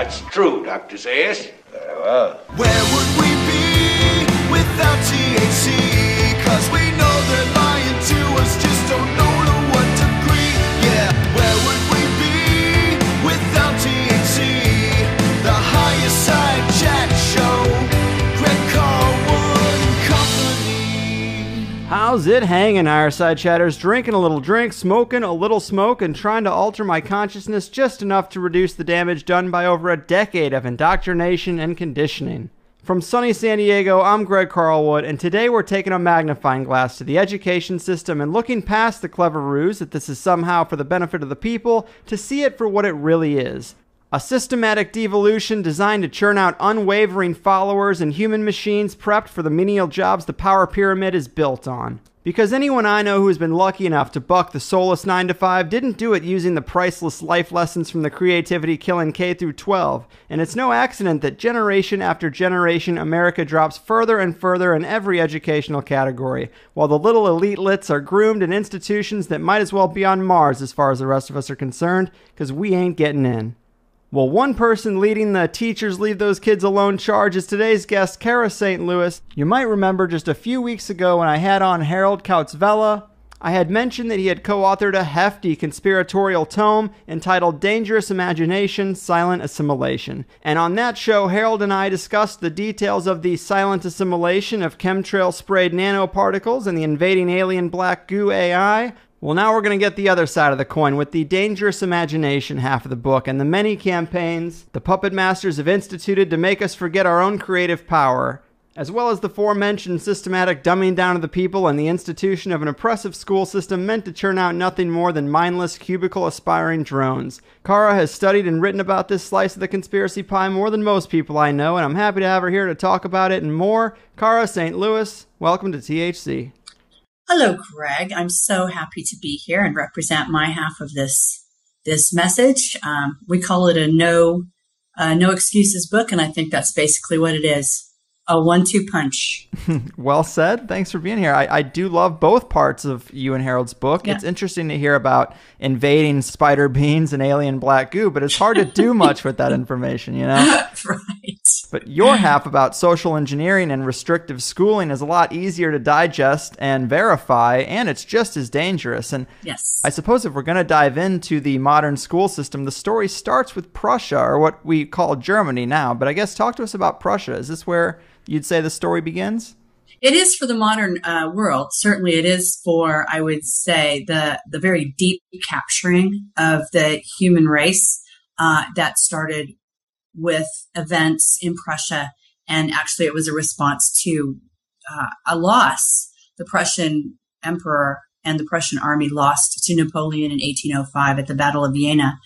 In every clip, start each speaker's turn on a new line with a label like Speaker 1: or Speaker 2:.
Speaker 1: That's true, Dr. Zayas.
Speaker 2: Very well.
Speaker 3: Where would we be without THC? 'Cause we know they're lying to us, just don't know to what degree. Yeah, where would we be without THC? The Higher Side Chat Show, Greg Carlwood and Company.
Speaker 4: How's it hanging, Higher Side Chatters? Drinking a little drink, smoking a little smoke, and trying to alter my consciousness just enough to reduce the damage done by over a decade of indoctrination and conditioning. From sunny San Diego, I'm Greg Carlwood, and today we're taking a magnifying glass to the education system and looking past the clever ruse that this is somehow for the benefit of the people to see it for what it really is. A systematic devolution designed to churn out unwavering followers and human machines prepped for the menial jobs the power pyramid is built on. Because anyone I know who's been lucky enough to buck the soulless 9-to-5 didn't do it using the priceless life lessons from the creativity-killing K-12, and it's no accident that generation after generation America drops further and further in every educational category, while the little elite-lits are groomed in institutions that might as well be on Mars as far as the rest of us are concerned, because we ain't getting in. Well, one person leading the Teachers Leave Those Kids Alone charge is today's guest, Cara St. You might remember just a few weeks ago when I had on Harald Kautz-Vella, I had mentioned that he had co-authored a hefty conspiratorial tome entitled Dangerous Imagination, Silent Assimilation. And on that show, Harald and I discussed the details of the silent assimilation of chemtrail-sprayed nanoparticles and the invading alien black goo AI. Well, now we're going to get the other side of the coin with the dangerous imagination half of the book and the many campaigns the puppet masters have instituted to make us forget our own creative power, as well as the aforementioned systematic dumbing down of the people and the institution of an oppressive school system meant to churn out nothing more than mindless, cubicle-aspiring drones. Cara has studied and written about this slice of the conspiracy pie more than most people I know, and I'm happy to have her here to talk about it and more. Cara St. Welcome to THC.
Speaker 5: Hello, Greg. I'm so happy to be here and represent my half of this message. We call it a no excuses book, and I think that's basically what it is. A 1-2 punch.
Speaker 4: Well said. Thanks for being here. I do love both parts of you and Harold's book. Yeah. It's interesting to hear about invading spider beans and alien black goo, but it's hard to do much with that information, you know?
Speaker 5: Right.
Speaker 4: But your half about social engineering and restrictive schooling is a lot easier to digest and verify, and it's just as dangerous. And
Speaker 5: yes,
Speaker 4: I suppose if we're going to dive into the modern school system, the story starts with Prussia, or what we call Germany now. But I guess talk to us about Prussia. Is this where you'd say the story begins?
Speaker 5: It is for the modern world. Certainly it is for, I would say, the very deep capturing of the human race that started with events in Prussia. And actually it was a response to a loss. The Prussian emperor and the Prussian army lost to Napoleon in 1805 at the Battle of Vienna.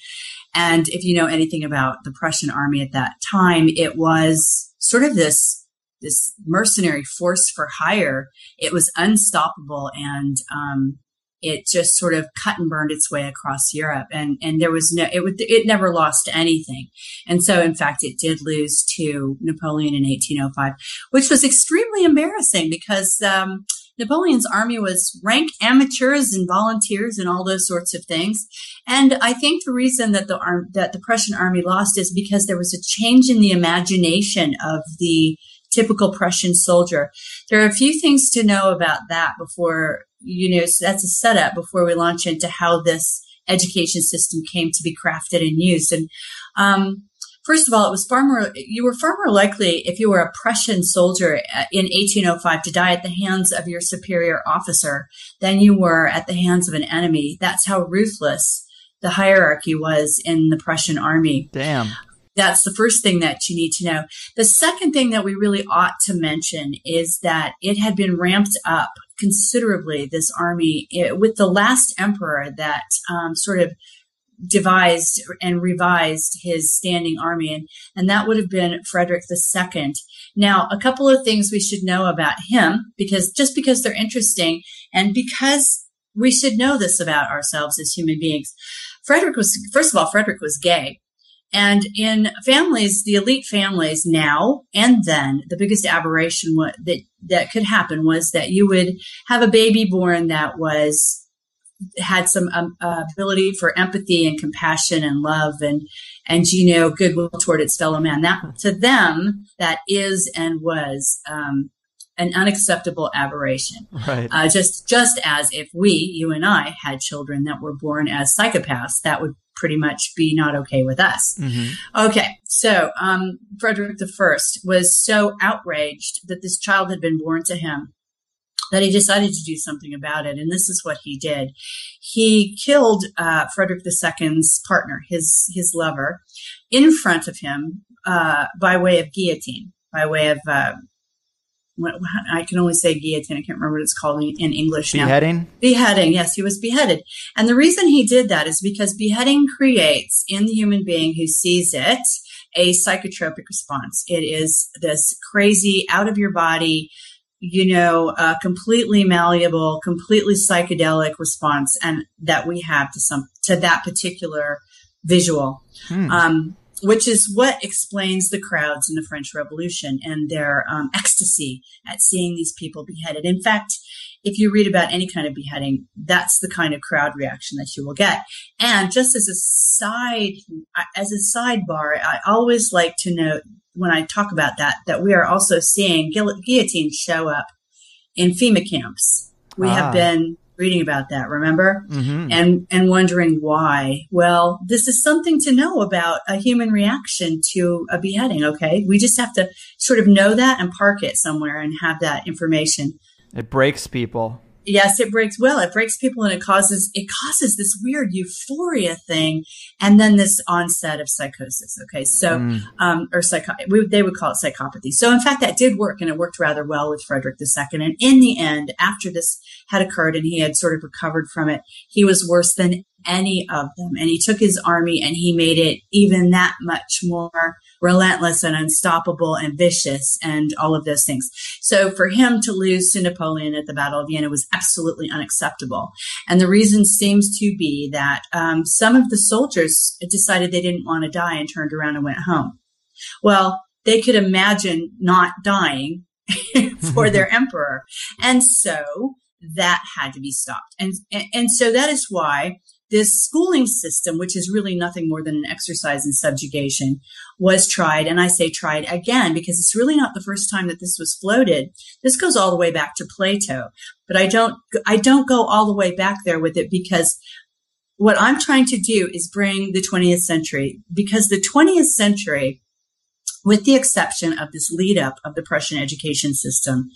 Speaker 5: And if you know anything about the Prussian army at that time, it was sort of this mercenary force for hire. It was unstoppable, and it just sort of cut and burned its way across Europe, and there was it never lost anything. And so, in fact, it did lose to Napoleon in 1805, which was extremely embarrassing because Napoleon's army was rank amateurs and volunteers and all those sorts of things. And I think the reason that the Prussian army lost is because there was a change in the imagination of the typical Prussian soldier. There are a few things to know about that before, so that's a setup before we launch into how this education system came to be crafted and used. And first of all, you were far more likely if you were a Prussian soldier in 1805 to die at the hands of your superior officer than you were at the hands of an enemy. That's how ruthless the hierarchy was in the Prussian army.
Speaker 4: Damn.
Speaker 5: That's the first thing that you need to know. The second thing that we really ought to mention is that it had been ramped up considerably, this army, with the last emperor that sort of devised and revised his standing army, and that would have been Frederick II. Now, a couple of things we should know about him, because they're interesting, and because we should know this about ourselves as human beings. Frederick was gay. And in families, the elite families now and then, the biggest aberration that could happen was that you would have a baby born that was had some ability for empathy and compassion and love and goodwill toward its fellow man. That to them, that is and was an unacceptable aberration.
Speaker 4: Right.
Speaker 5: Just as if you and I, had children that were born as psychopaths, that would pretty much be not okay with us.
Speaker 4: Mm-hmm.
Speaker 5: Okay. So, Frederick I was so outraged that this child had been born to him that he decided to do something about it. And this is what he did. He killed Frederick II's partner, his lover, in front of him by way of guillotine, by way of I can only say guillotine. I can't remember what it's called in English now.
Speaker 4: Beheading?
Speaker 5: Beheading, yes, he was beheaded. And the reason he did that is because beheading creates in the human being who sees it a psychotropic response. It is this crazy, out of your body, completely malleable, completely psychedelic response, and that we have to that particular visual. Which is what explains the crowds in the French Revolution and their ecstasy at seeing these people beheaded. In fact, if you read about any kind of beheading, that's the kind of crowd reaction that you will get. And just as a sidebar, I always like to note when I talk about that we are also seeing guillotines show up in FEMA camps. We have been reading about that, remember?
Speaker 4: Mm-hmm.
Speaker 5: And wondering why. Well, this is something to know about a human reaction to a beheading, okay? We just have to sort of know that and park it somewhere and have that information.
Speaker 4: It breaks people.
Speaker 5: Yes, it breaks people, and it causes this weird euphoria thing, and then this onset of psychosis. Okay, so they would call it psychopathy. So in fact, that did work, and it worked rather well with Frederick II. And in the end, after this had occurred and he had sort of recovered from it, he was worse than any of them, and he took his army and he made it even that much more relentless and unstoppable and vicious and all of those things. So for him to lose to Napoleon at the Battle of Vienna was absolutely unacceptable. And the reason seems to be that some of the soldiers decided they didn't want to die and turned around and went home. Well, they could imagine not dying for their emperor. And so that had to be stopped. And so that is why this schooling system, which is really nothing more than an exercise in subjugation, was tried. And I say tried again, because it's really not the first time that this was floated. This goes all the way back to Plato, but I don't go all the way back there with it, because what I'm trying to do is bring the 20th century, because the 20th century, with the exception of this lead up of the Prussian education system,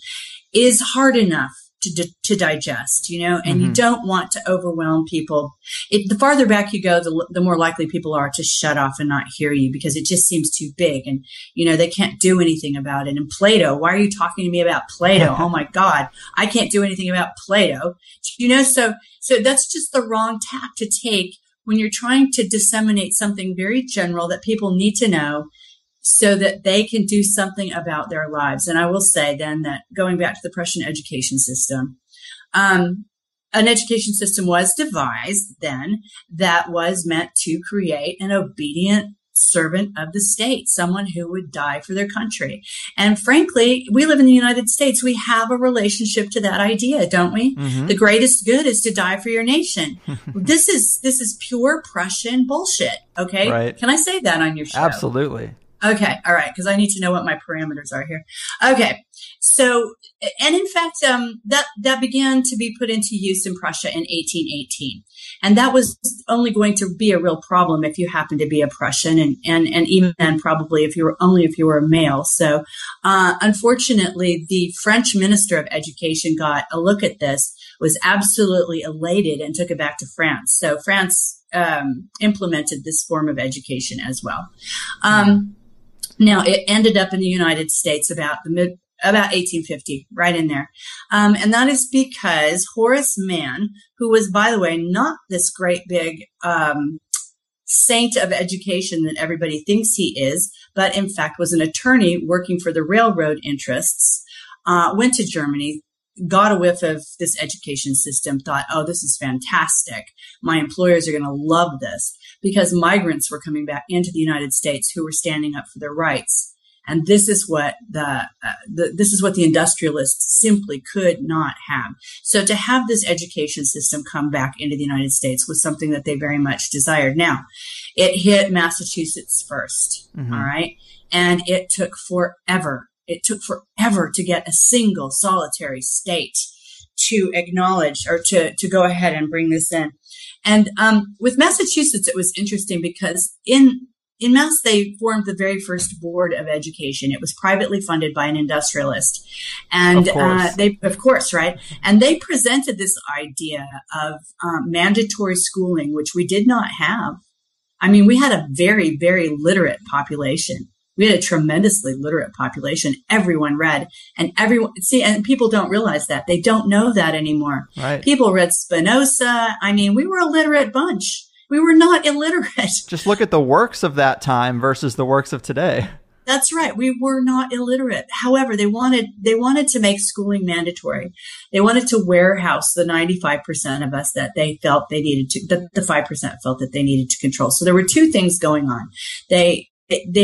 Speaker 5: is hard enough to digest, and you don't want to overwhelm people. The farther back you go, the more likely people are to shut off and not hear you, because it just seems too big, and they can't do anything about it. And Plato, why are you talking to me about Plato? Oh my God, I can't do anything about Plato. So that's just the wrong tack to take when you're trying to disseminate something very general that people need to know, so that they can do something about their lives. And I will say then that going back to the Prussian education system, an education system was devised then that was meant to create an obedient servant of the state, someone who would die for their country. And frankly, we live in the United States. We have a relationship to that idea, don't we? Mm-hmm. The greatest good is to die for your nation. This is pure Prussian bullshit. Okay.
Speaker 4: Right.
Speaker 5: Can I say that on your show?
Speaker 4: Absolutely.
Speaker 5: Okay. All right. Because I need to know what my parameters are here. Okay. So, and in fact, that began to be put into use in Prussia in 1818. And that was only going to be a real problem if you happened to be a Prussian, and even then probably if you were a male. So, unfortunately, the French Minister of Education got a look at this, was absolutely elated, and took it back to France. So France, implemented this form of education as well. Now, it ended up in the United States about 1850, right in there. And that is because Horace Mann, who was, by the way, not this great big saint of education that everybody thinks he is, but in fact was an attorney working for the railroad interests, went to Germany, got a whiff of this education system, thought, oh, this is fantastic. My employers are going to love this, because migrants were coming back into the United States who were standing up for their rights. And this is what this is what the industrialists simply could not have. So to have this education system come back into the United States was something that they very much desired. Now, it hit Massachusetts first, all right? And it took forever. It took forever to get a single solitary state to acknowledge or to go ahead and bring this in. And with Massachusetts, it was interesting because in Mass, they formed the very first board of education. It was privately funded by an industrialist. And of course, right? And they presented this idea of mandatory schooling, which we did not have. I mean, we had a very, very literate population. We had a tremendously literate population. Everyone read, and and people don't realize that. They don't know that anymore.
Speaker 4: Right.
Speaker 5: People read Spinoza. I mean, we were a literate bunch. We were not illiterate.
Speaker 4: Just look at the works of that time versus the works of today.
Speaker 5: That's right. We were not illiterate. However, they wanted to make schooling mandatory. They wanted to warehouse the 95% of us that they felt they needed to, that the 5% felt that they needed to control. So there were two things going on. They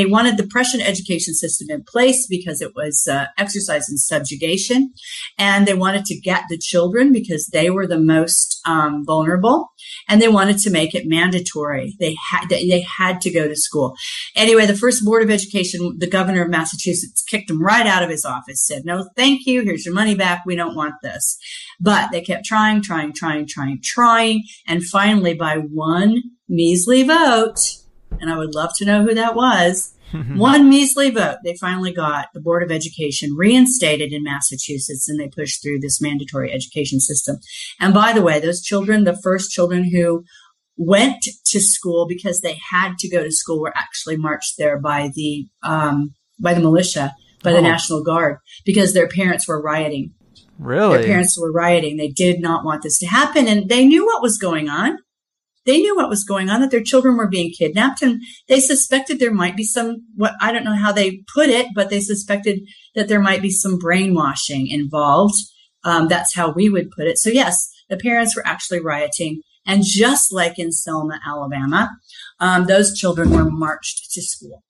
Speaker 5: wanted the Prussian education system in place because it was exercise in subjugation, and they wanted to get the children because they were the most vulnerable, and they wanted to make it mandatory. They had to go to school. Anyway, the first board of education, the governor of Massachusetts kicked them right out of his office, said, "No, thank you. Here's your money back. We don't want this." But they kept trying, and finally, by one measly vote, and I would love to know who that was. One measly vote, they finally got the Board of Education reinstated in Massachusetts, and they pushed through this mandatory education system. And by the way, those children, the first children who went to school because they had to go to school, were actually marched there by the militia, by the National Guard, because their parents were rioting.
Speaker 4: Really?
Speaker 5: Their parents were rioting. They did not want this to happen, and they knew what was going on. They knew what was going on, that their children were being kidnapped, and they suspected there might be I don't know how they put it, but they suspected that there might be some brainwashing involved. That's how we would put it. So yes, the parents were actually rioting. And just like in Selma, Alabama, those children were marched to school.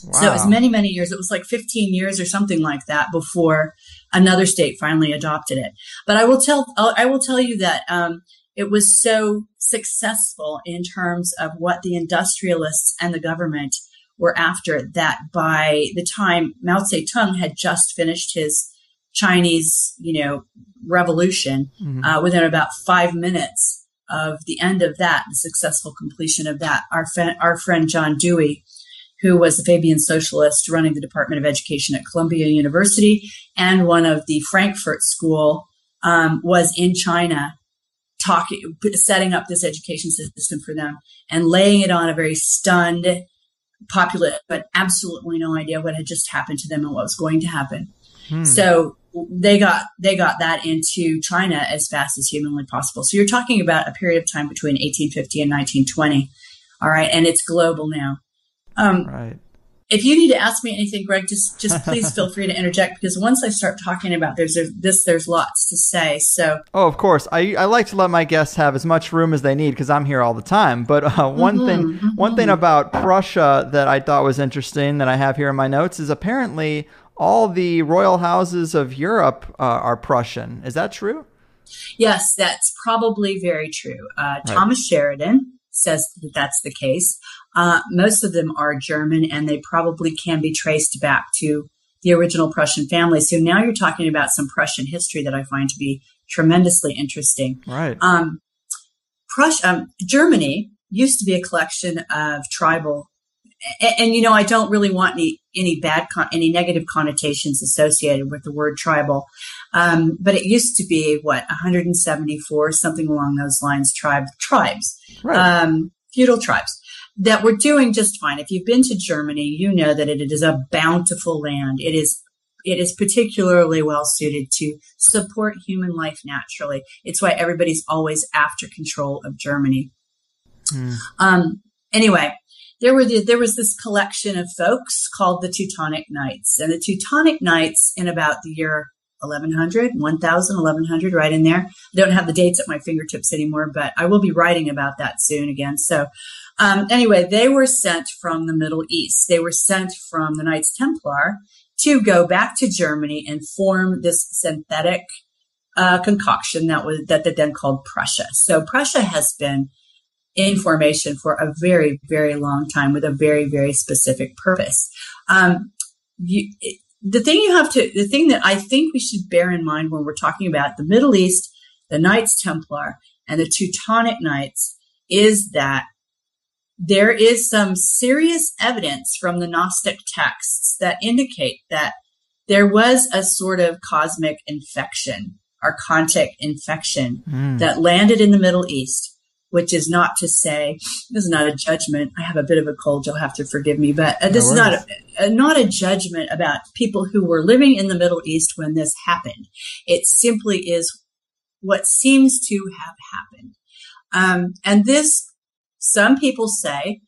Speaker 5: Wow. So it was many, many years. It was like 15 years or something like that before another state finally adopted it. But I will tell you that, it was so successful in terms of what the industrialists and the government were after, that by the time Mao Zedong had just finished his Chinese, revolution, within about 5 minutes of the end of that, the successful completion of that, our friend John Dewey, who was a Fabian socialist running the Department of Education at Columbia University and one of the Frankfurt School, was in China, setting up this education system for them and laying it on a very stunned populace, but absolutely no idea what had just happened to them and what was going to happen. So they got that into China as fast as humanly possible. So you're talking about a period of time between 1850 and 1920. All right. And it's global now.
Speaker 4: Right.
Speaker 5: If you need to ask me anything, Greg, just please feel free to interject, because once I start talking about there's lots to say. So,
Speaker 4: of course, I like to let my guests have as much room as they need because I'm here all the time. But one thing about Prussia that I thought was interesting that I have here in my notes is apparently all the royal houses of Europe are Prussian. Is that true?
Speaker 5: Yes, that's probably very true. Thomas Sheridan says that that's the case. Most of them are German, and they probably can be traced back to the original Prussian family. So now you're talking about some Prussian history that I find to be tremendously interesting.
Speaker 4: Right.
Speaker 5: Germany used to be a collection of tribal, and I don't really want any negative connotations associated with the word tribal. But it used to be 174, something along those lines, tribes, right. Feudal tribes that were doing just fine. If you've been to Germany, you know that it is a bountiful land. It is particularly well suited to support human life naturally. It's why everybody's always after control of Germany. Anyway, there was this collection of folks called the Teutonic Knights, and the Teutonic Knights in about the year 1100, 1000, 1100, right in there. I don't have the dates at my fingertips anymore, but I will be writing about that soon again. So anyway, they were sent from the Middle East. They were sent from the Knights Templar to go back to Germany and form this synthetic concoction that they then called Prussia. So Prussia has been in formation for a very, very long time with a very, very specific purpose. The thing that I think we should bear in mind when we're talking about the Middle East, the Knights Templar, and the Teutonic Knights is that there is some serious evidence from the Gnostic texts that indicate that there was a sort of cosmic infection, archontic infection that landed in the Middle East, which is not to say, this is not a judgment. I have a bit of a cold. You'll have to forgive me, but this is not a judgment about people who were living in the Middle East when this happened. It simply is what seems to have happened. And this, some people say,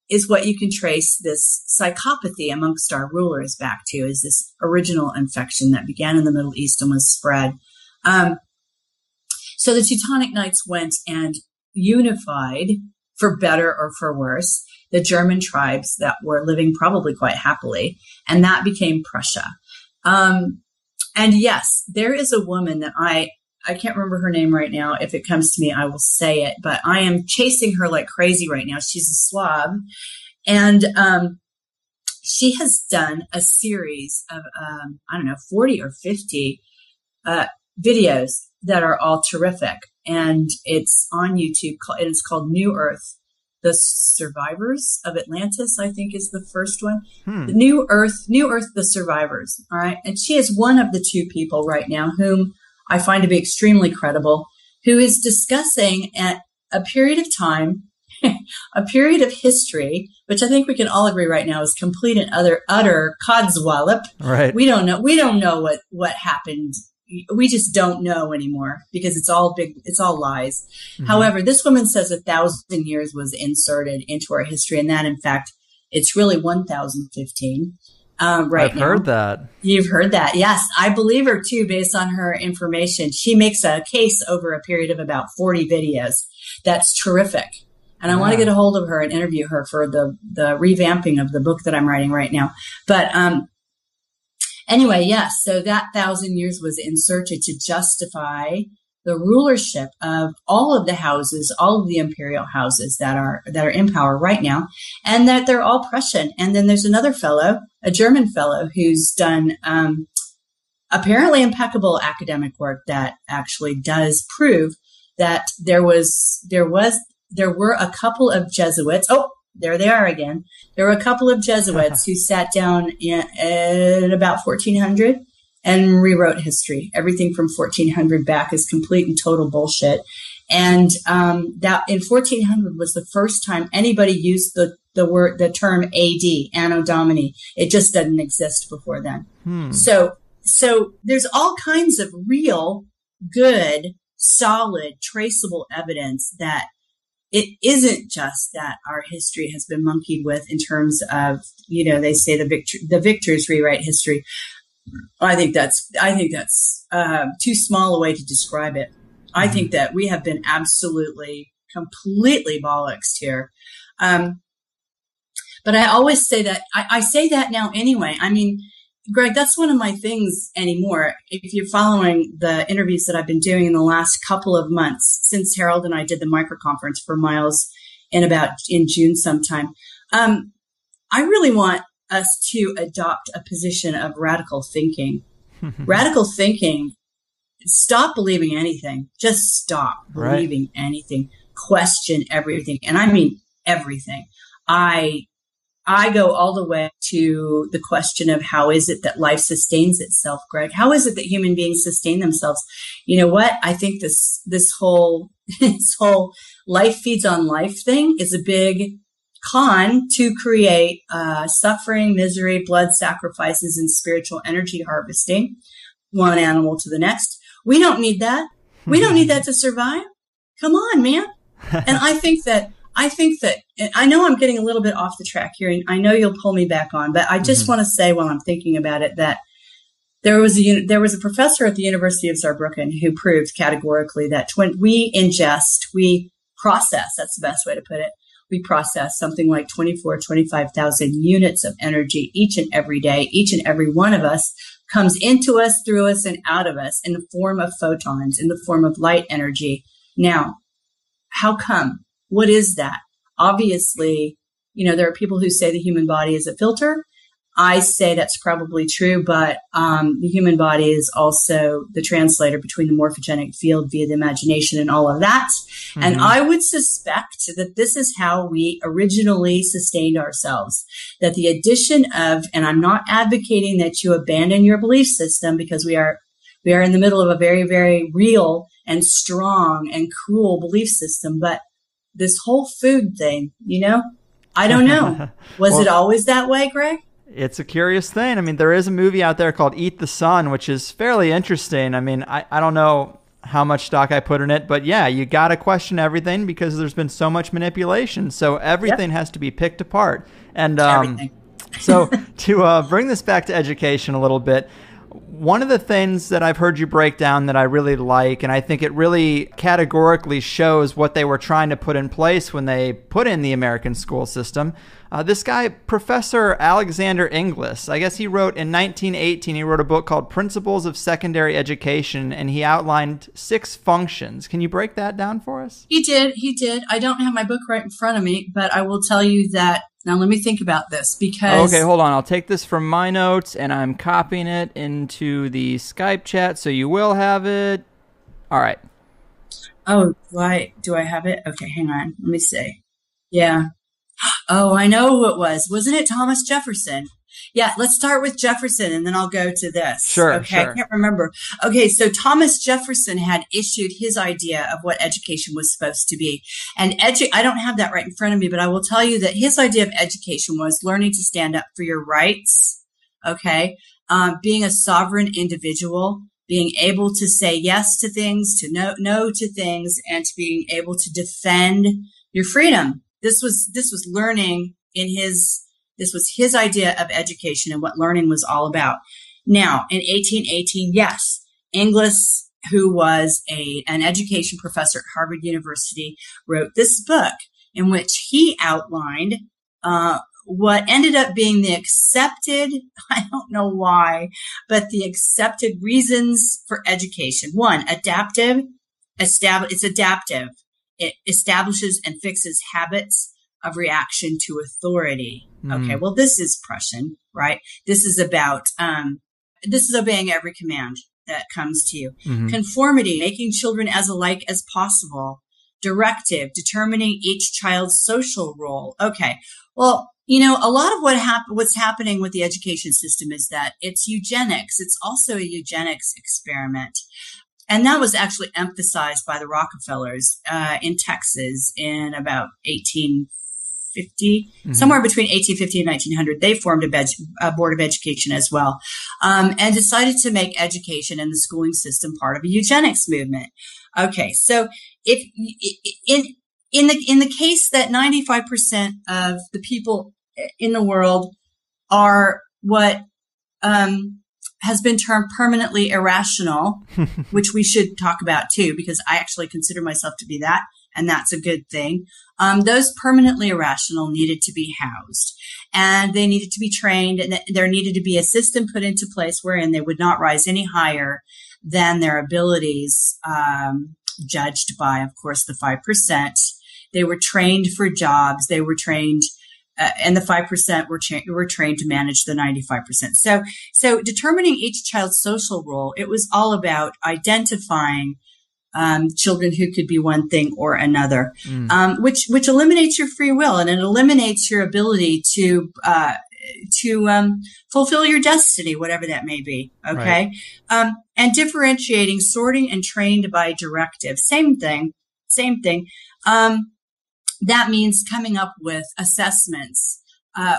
Speaker 5: is what you can trace this psychopathy amongst our rulers back to, is this original infection that began in the Middle East and was spread. So the Teutonic Knights went and unified, for better or for worse, the German tribes that were living probably quite happily, and that became Prussia. And yes, there is a woman that I can't remember her name right now. If it comes to me, I will say it, but I am chasing her like crazy right now. She's a Slav, and she has done a series of, 40 or 50 videos that are all terrific. And it's on YouTube, and it's called New Earth, The Survivors of Atlantis, I think is the first one. New Earth, The Survivors. All right. And she is one of the two people right now whom I find to be extremely credible, who is discussing at a period of time, a period of history, which I think we can all agree right now is complete and utter codswallop.
Speaker 4: Right.
Speaker 5: We don't know what happened. We just don't know anymore because it's all lies. However, this woman says 1,000 years was inserted into our history, and that in fact, it's really 1,015. Right. I've
Speaker 4: heard that.
Speaker 5: You've heard that. Yes. I believe her too, based on her information. She makes a case over a period of about 40 videos. That's terrific. And I want to get a hold of her and interview her for the revamping of the book that I'm writing right now. But, anyway, yes. So that 1,000 years was inserted to justify the rulership of all of the houses, all of the imperial houses that are in power right now, and that they're all Prussian. And then there's another fellow, a German fellow, who's done apparently impeccable academic work that actually does prove that there were a couple of Jesuits. Oh, there they are again. There were a couple of Jesuits who sat down in about 1400 and rewrote history. Everything from 1400 back is complete and total bullshit. And that in 1400 was the first time anybody used the term AD, Anno Domini. It just doesn't exist before then. So there's all kinds of real, good, solid, traceable evidence that it isn't just that our history has been monkeyed with in terms of, they say the victors rewrite history. I think that's too small a way to describe it. I think that we have been absolutely, completely bollocksed here. But I always say that, I say that now anyway. I mean, Greg, that's one of my things anymore. If you're following the interviews that I've been doing in the last couple of months since Harald and I did the micro conference for Miles in June sometime, I really want us to adopt a position of radical thinking. Radical thinking. Stop believing anything. Just stop believing anything. Question everything. And I mean everything. I go all the way to the question of how is it that life sustains itself, Greg? How is it that human beings sustain themselves? You know what? I think this whole life feeds on life thing is a big con to create suffering, misery, blood sacrifices, and spiritual energy harvesting, one animal to the next. We don't need that. We don't need that to survive. Come on, man. And I think that I know I'm getting a little bit off the track here, and I know you'll pull me back on, but I just want to say while I'm thinking about it that There was a professor at the University of Saarbrücken who proved categorically that when we ingest, we process, that's the best way to put it, we process something like 25,000 units of energy each and every day. Each and every one of us comes into us, through us, and out of us in the form of photons, in the form of light energy. Now, how come? What is that? Obviously, there are people who say the human body is a filter. I say that's probably true, but the human body is also the translator between the morphogenic field via the imagination and all of that. Mm-hmm. And I would suspect that this is how we originally sustained ourselves, that the addition of, and I'm not advocating that you abandon your belief system, because we are in the middle of a very, very real and strong and cruel belief system, but this whole food thing, I don't know. Was it always that way, Greg?
Speaker 4: It's a curious thing. I mean, there is a movie out there called Eat the Sun, which is fairly interesting. I mean, I don't know how much stock I put in it, but yeah, you got to question everything because there's been so much manipulation. So everything has to be picked apart. And so to bring this back to education a little bit, one of the things that I've heard you break down that I really like, and I think it really categorically shows what they were trying to put in place when they put in the American school system. This guy, Professor Alexander Inglis, I guess he wrote in 1918, he wrote a book called Principles of Secondary Education, and he outlined 6 functions. Can you break that down for us?
Speaker 5: He did. I don't have my book right in front of me, but I will tell you that. Now, let me think about this because...
Speaker 4: Okay, hold on. I'll take this from my notes, and I'm copying it into the Skype chat, so you will have it. All right.
Speaker 5: Oh, do I have it? Okay, hang on. Let me see. Yeah. Oh, I know who it was. Wasn't it Thomas Jefferson? Yeah, let's start with Jefferson, and then I'll go to this.
Speaker 4: Sure,
Speaker 5: okay,
Speaker 4: sure.
Speaker 5: I can't remember. Okay, so Thomas Jefferson had issued his idea of what education was supposed to be. And I don't have that right in front of me, but I will tell you that his idea of education was learning to stand up for your rights, okay, being a sovereign individual, being able to say yes to things, to no to things, and to being able to defend your freedom. This was learning this was his idea of education and what learning was all about. Now, in 1818, yes, Inglis, who was an education professor at Harvard University, wrote this book in which he outlined what ended up being the accepted, I don't know why, but the accepted reasons for education. 1, adaptive. It's adaptive. It establishes and fixes habits of reaction to authority. Okay, well, this is Prussian, right? This is about, this is obeying every command that comes to you. Mm-hmm. Conformity, making children as alike as possible. Directive, determining each child's social role. Okay, well, a lot of what's happening with the education system is that it's eugenics. It's also a eugenics experiment. And that was actually emphasized by the Rockefellers in Texas in about 1850, somewhere between 1850 and 1900. They formed a board of education as well, and decided to make education and the schooling system part of a eugenics movement. Okay, so if in the case that 95% of the people in the world are what has been termed permanently irrational, which we should talk about too, because I actually consider myself to be that, and that's a good thing. Those permanently irrational needed to be housed, and they needed to be trained, and there needed to be a system put into place wherein they would not rise any higher than their abilities, judged by, of course, the 5%. They were trained for jobs. They were trained and the 5% were trained to manage the 95%. So determining each child's social role, it was all about identifying children who could be one thing or another, which eliminates your free will, and it eliminates your ability to fulfill your destiny, whatever that may be. Okay. Right. And differentiating, sorting, and trained by directive. Same thing. That means coming up with assessments,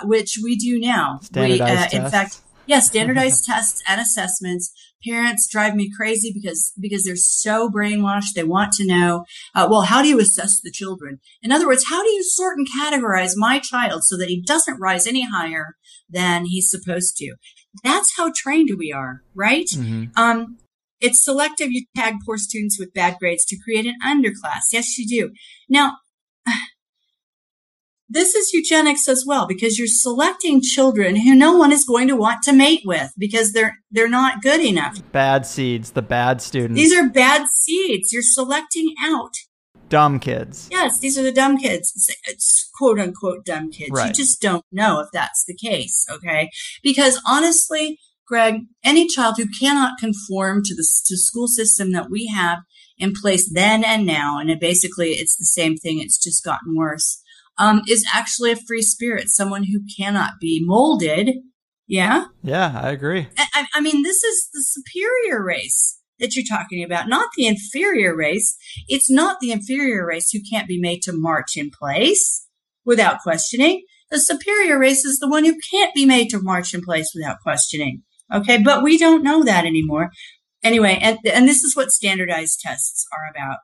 Speaker 5: which we do now.
Speaker 4: Standardized tests.
Speaker 5: In fact, Yeah, standardized tests and assessments. Parents drive me crazy because they're so brainwashed. They want to know, well, how do you assess the children? In other words, how do you sort and categorize my child so that he doesn't rise any higher than he's supposed to? That's how trained we are, right? Mm-hmm. It's selective. You tag poor students with bad grades to create an underclass. Yes, you do. Now, this is eugenics as well, because you're selecting children who no one is going to want to mate with because they're not good enough.
Speaker 4: Bad seeds, the bad students.
Speaker 5: These are bad seeds. You're selecting out
Speaker 4: dumb kids.
Speaker 5: Yes, these are the dumb kids. It's quote unquote dumb kids.
Speaker 4: Right.
Speaker 5: You just don't know if that's the case, okay? Because honestly, Greg, any child who cannot conform to the school system that we have in place then and now, and it's the same thing, it's just gotten worse, is actually a free spirit, someone who cannot be molded. Yeah?
Speaker 4: Yeah, I agree.
Speaker 5: I mean, this is the superior race that you're talking about, not the inferior race. It's not the inferior race who can't be made to march in place without questioning. The superior race is the one who can't be made to march in place without questioning. Okay, but we don't know that anymore. Anyway, and this is what standardized tests are about.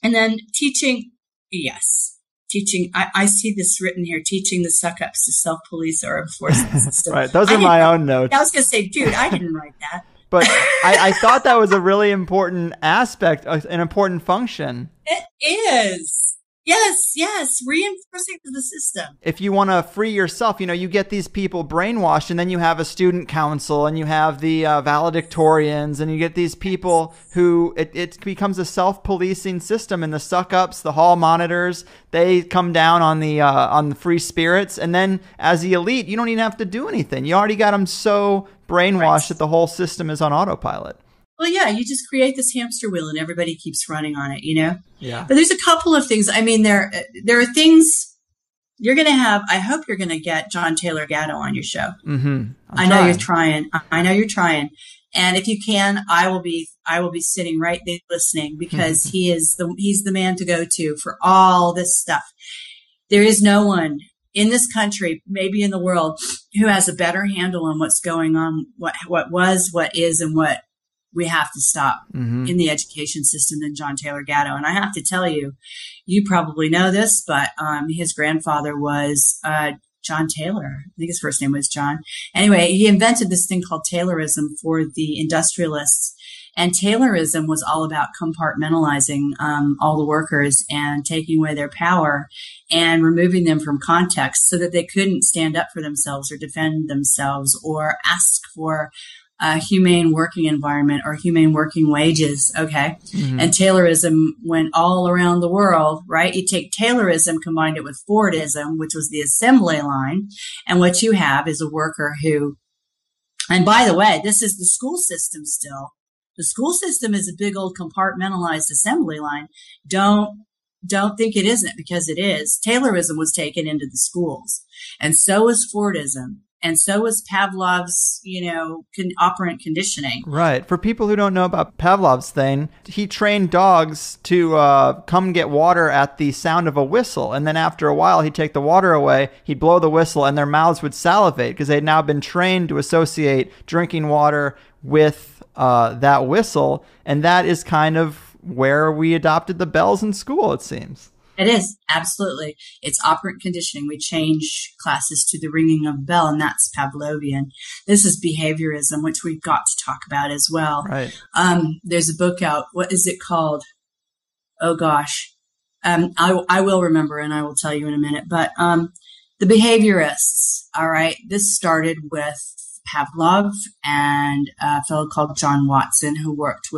Speaker 5: And then teaching. Yes. Teaching, I see this written here, teaching the suck-ups to self-police or enforce the system.
Speaker 4: Right. Those are my own notes.
Speaker 5: I was going to say, dude, I didn't write that.
Speaker 4: But I thought that was a really important aspect, an important function.
Speaker 5: It is. Yes. Reinforcing the system.
Speaker 4: If you want to free yourself, you get these people brainwashed, and then you have a student council, and you have the valedictorians, and you get these people who it becomes a self-policing system, and the suck-ups, the hall monitors, they come down on the free spirits, and then as the elite, you don't even have to do anything. You already got them so brainwashed that the whole system is on autopilot.
Speaker 5: Well, yeah, you just create this hamster wheel and everybody keeps running on it,
Speaker 4: Yeah.
Speaker 5: But there's a couple of things. I mean, there are things you're going to have. I hope you're going to get John Taylor Gatto on your show.
Speaker 4: Mm-hmm.
Speaker 5: I know you're trying. I know you're trying. And if you can, I will be sitting right there listening, because he's the man to go to for all this stuff. There is no one in this country, maybe in the world, who has a better handle on what's going on, what was, what is, and what we have to stop in the education system than John Taylor Gatto. And I have to tell you, you probably know this, but his grandfather was John Taylor. I think his first name was John. Anyway, he invented this thing called Taylorism for the industrialists. And Taylorism was all about compartmentalizing all the workers and taking away their power and removing them from context so that they couldn't stand up for themselves or defend themselves or ask for a humane working environment or humane working wages. Okay. Mm-hmm. And Taylorism went all around the world, right? You take Taylorism, combined it with Fordism, which was the assembly line. And what you have is a worker who, and by the way, this is the school system still. The school system is a big old compartmentalized assembly line. Don't think it isn't, because it is. Taylorism was taken into the schools, and so was Fordism. And so was Pavlov's, operant conditioning.
Speaker 4: Right. For people who don't know about Pavlov's thing, he trained dogs to come get water at the sound of a whistle. And then after a while, he'd take the water away, he'd blow the whistle, and their mouths would salivate because they'd now been trained to associate drinking water with that whistle. And that is kind of where we adopted the bells in school, it seems.
Speaker 5: It is. Absolutely. It's operant conditioning. We change classes to the ringing of a bell, and that's Pavlovian. This is behaviorism, which we've got to talk about as well.
Speaker 4: Right.
Speaker 5: There's a book out. What is it called? Oh, gosh. I will remember, and I will tell you in a minute. But the behaviorists, all right, this started with Pavlov and a fellow called John Watson, who worked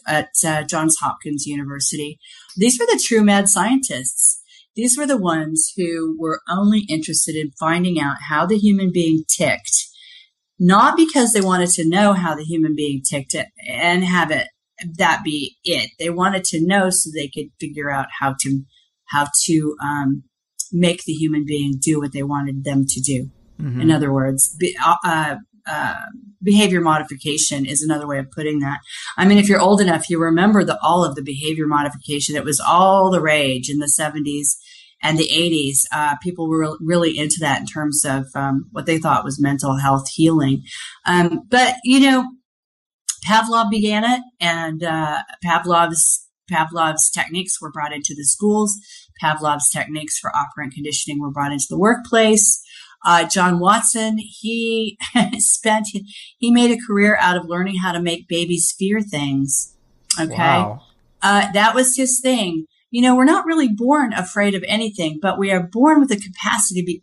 Speaker 5: at Johns Hopkins University. These were the true mad scientists. These were the ones who were only interested in finding out how the human being ticked, not because they wanted to know how the human being ticked and have that be it. They wanted to know so they could figure out how to make the human being do what they wanted them to do. Mm-hmm. In other words, behavior modification is another way of putting that. I mean, if you're old enough, you remember all of the behavior modification. It was all the rage in the 70s and the 80s. People were really into that in terms of what they thought was mental health healing. But, Pavlov began it, and Pavlov's techniques were brought into the schools. Pavlov's techniques for operant conditioning were brought into the workplace. John Watson, he made a career out of learning how to make babies fear things. Okay.
Speaker 4: Wow.
Speaker 5: That was his thing. We're not really born afraid of anything, but we are born with the capacity to be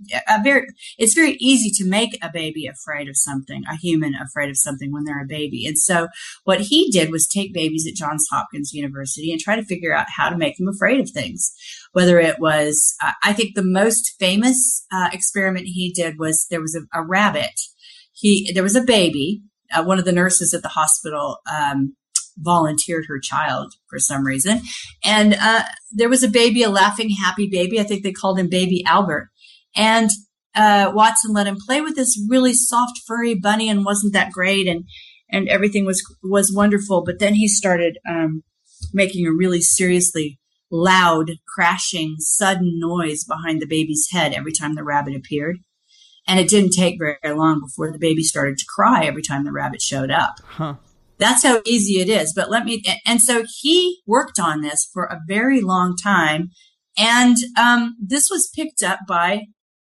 Speaker 5: it's very easy to make a baby afraid of something, a human afraid of something when they're a baby. And so what he did was take babies at Johns Hopkins University and try to figure out how to make them afraid of things. Whether it was, I think the most famous experiment he did was there was a rabbit. There was a baby. One of the nurses at the hospital volunteered her child for some reason. And there was a baby, a laughing, happy baby. I think they called him Baby Albert. And Watson let him play with this really soft, furry bunny and wasn't that great. And everything was wonderful. But then he started making a really seriously loud, crashing, sudden noise behind the baby's head every time the rabbit appeared. And it didn't take very long before the baby started to cry every time the rabbit showed up.
Speaker 4: Huh.
Speaker 5: That's how easy it is. But and so he worked on this for a very long time. And this was picked up by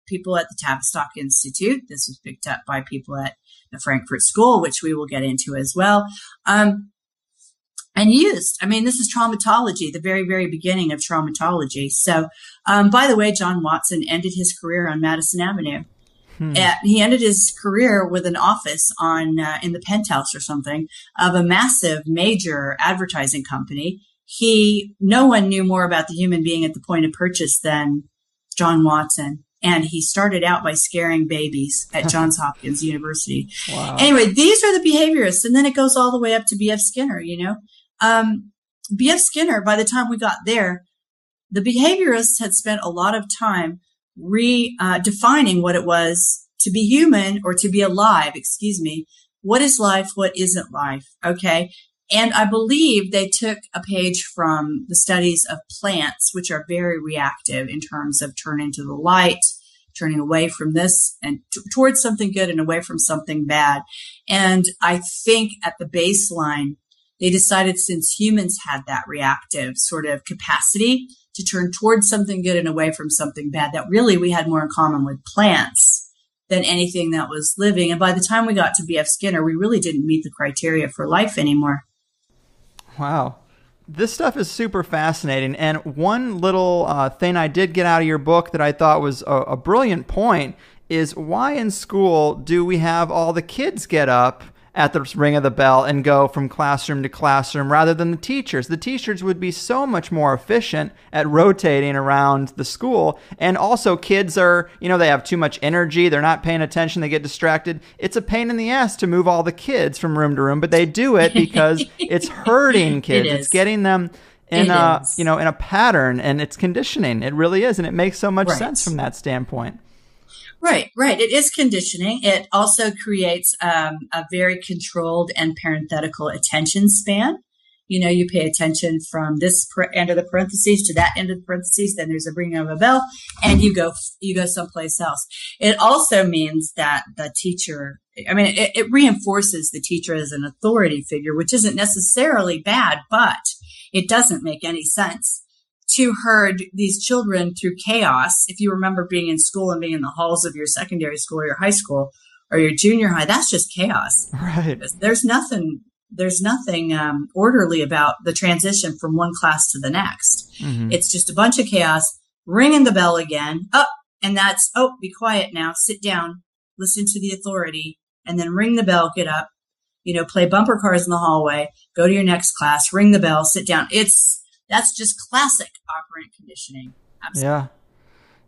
Speaker 5: people at the Tavistock Institute. This was picked up by people at the Frankfurt School, which we will get into as well. And used. This is traumatology, the very, very beginning of traumatology. So, by the way, John Watson ended his career on Madison Avenue. He ended his career with an office in the penthouse or something of a massive, major advertising company. No one knew more about the human being at the point of purchase than John Watson. And he started out by scaring babies at Johns Hopkins University.
Speaker 4: Wow.
Speaker 5: Anyway, these are the behaviorists. And then it goes all the way up to B.F. Skinner, B.F. Skinner, by the time we got there, the behaviorists had spent a lot of time defining what it was to be human or to be alive, What is life? What isn't life? Okay. And I believe they took a page from the studies of plants, which are very reactive in terms of turning to the light, turning away from this and towards something good and away from something bad. And I think at the baseline, they decided since humans had that reactive sort of capacity to turn towards something good and away from something bad, that really we had more in common with plants than anything that was living. And by the time we got to B.F. Skinner, we really didn't meet the criteria for life anymore.
Speaker 4: Wow. This stuff is super fascinating. And one little thing I did get out of your book that I thought was a brilliant point is why in school do we have all the kids get up at the ring of the bell and go from classroom to classroom rather than the teachers? The teachers would be so much more efficient at rotating around the school. And also kids are, they have too much energy. They're not paying attention. They get distracted. It's a pain in the ass to move all the kids from room to room, but they do it because it's hurting kids. It's getting them in a pattern, and it's conditioning. It really is. And it makes so much sense from that standpoint.
Speaker 5: Right. It is conditioning. It also creates a very controlled and parenthetical attention span. You pay attention from this end of the parentheses to that end of the parentheses. Then there's a ringing of a bell, and you go someplace else. It also means that the teacher, it reinforces the teacher as an authority figure, which isn't necessarily bad, but it doesn't make any sense to herd these children through chaos. If you remember being in school and being in the halls of your secondary school or your high school or your junior high, that's just chaos.
Speaker 4: Right.
Speaker 5: There's nothing orderly about the transition from one class to the next. Mm-hmm. It's just a bunch of chaos, ringing the bell again. And that's, be quiet now, sit down, listen to the authority, and then ring the bell, get up, play bumper cars in the hallway, go to your next class, ring the bell, sit down. That's just classic operant conditioning. Absolutely.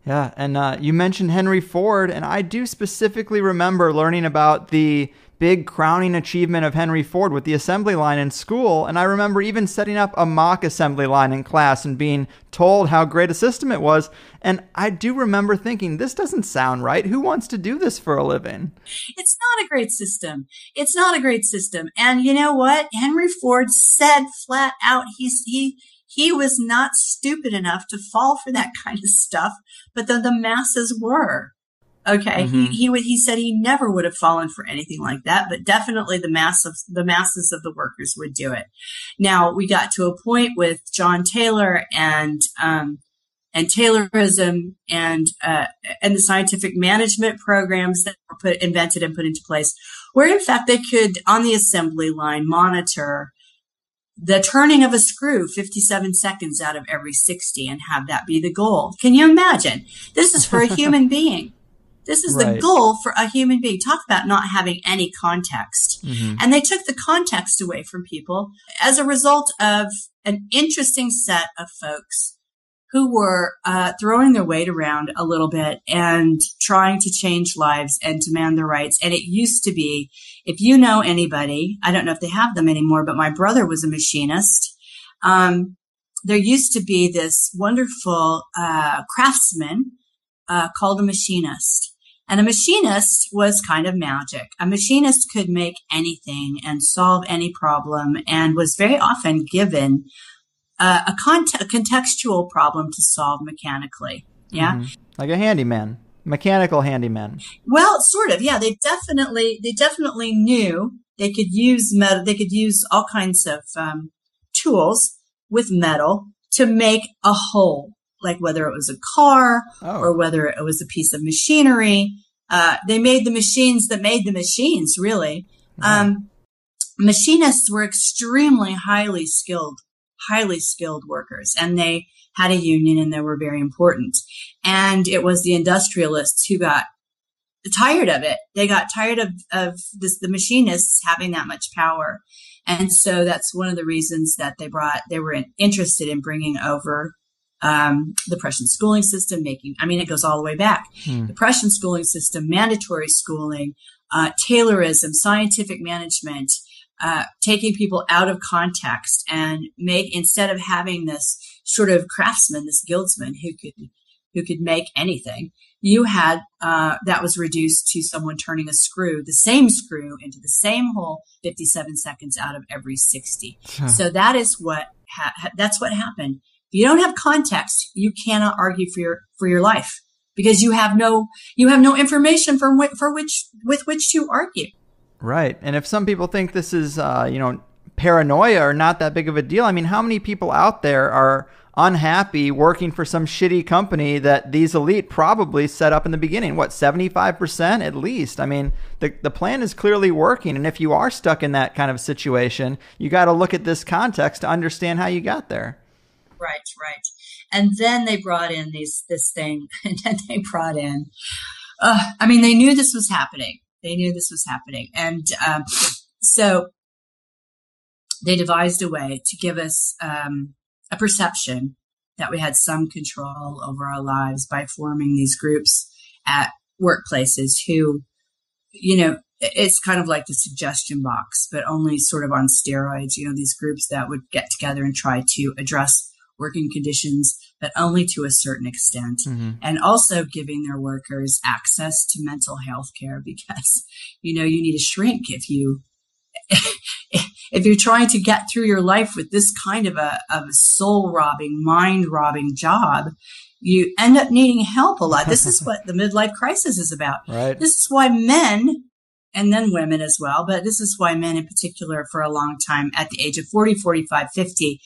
Speaker 4: Yeah. And you mentioned Henry Ford, and I do specifically remember learning about the big crowning achievement of Henry Ford with the assembly line in school. And I remember even setting up a mock assembly line in class and being told how great a system it was. And I do remember thinking, this doesn't sound right. Who wants to do this for a living?
Speaker 5: It's not a great system. And you know what? Henry Ford said flat out, He was not stupid enough to fall for that kind of stuff, but the masses were. Okay. He said he never would have fallen for anything like that, but definitely the masses of the workers would do it. Now we got to a point with John Taylor and Taylorism and the scientific management programs that were invented and put into place, where in fact they could, on the assembly line, monitor the turning of a screw 57 seconds out of every 60 and have that be the goal. Can you imagine? This is for a human being. This is the goal for a human being. Talk about not having any context. And they took the context away from people as a result of an interesting set of folks who were throwing their weight around a little bit and trying to change lives and demand their rights. And it used to be, if you know anybody, I don't know if they have them anymore, but my brother was a machinist. There used to be this wonderful craftsman called a machinist. And a machinist was kind of magic. A machinist could make anything and solve any problem and was very often given a contextual problem to solve mechanically. Yeah.
Speaker 4: Like a handyman, mechanical handyman.
Speaker 5: Well, sort of. Yeah. They definitely knew they could use metal. They could use all kinds of tools with metal to make a whole. Like whether it was a car or whether it was a piece of machinery. They made the machines that made the machines, really. Machinists were extremely highly skilled workers, and they had a union and they were very important. And it was the industrialists who got tired of it. They got tired of the machinists having that much power. And so that's one of the reasons that they were interested in bringing over the Prussian schooling system, it goes all the way back. The Prussian schooling system, mandatory schooling, Taylorism, scientific management, taking people out of context and instead of having this sort of craftsman, this guildsman who could make anything, you had, that was reduced to someone turning the same screw into the same hole 57 seconds out of every 60. So that is that's what happened. If you don't have context, you cannot argue for your life because you have no information with which to argue.
Speaker 4: Right. And if some people think this is, paranoia or not that big of a deal, I mean, how many people out there are unhappy working for some shitty company that these elite probably set up in the beginning? What, 75% at least? I mean, the plan is clearly working. And if you are stuck in that kind of situation, you got to look at this context to understand how you got there.
Speaker 5: Right. And then they brought in this thing, and then they brought in, they knew this was happening. And so they devised a way to give us a perception that we had some control over our lives by forming these groups at workplaces who, it's kind of like the suggestion box, but only sort of on steroids, these groups that would get together and try to address working conditions, but only to a certain extent. And also giving their workers access to mental health care because, you need a shrink if you're trying to get through your life with this kind of a soul robbing, mind robbing job, you end up needing help a lot. This is what the midlife crisis is about.
Speaker 4: Right.
Speaker 5: This is why men, and then women as well, but this is why men in particular for a long time at the age of 40, 45, 50,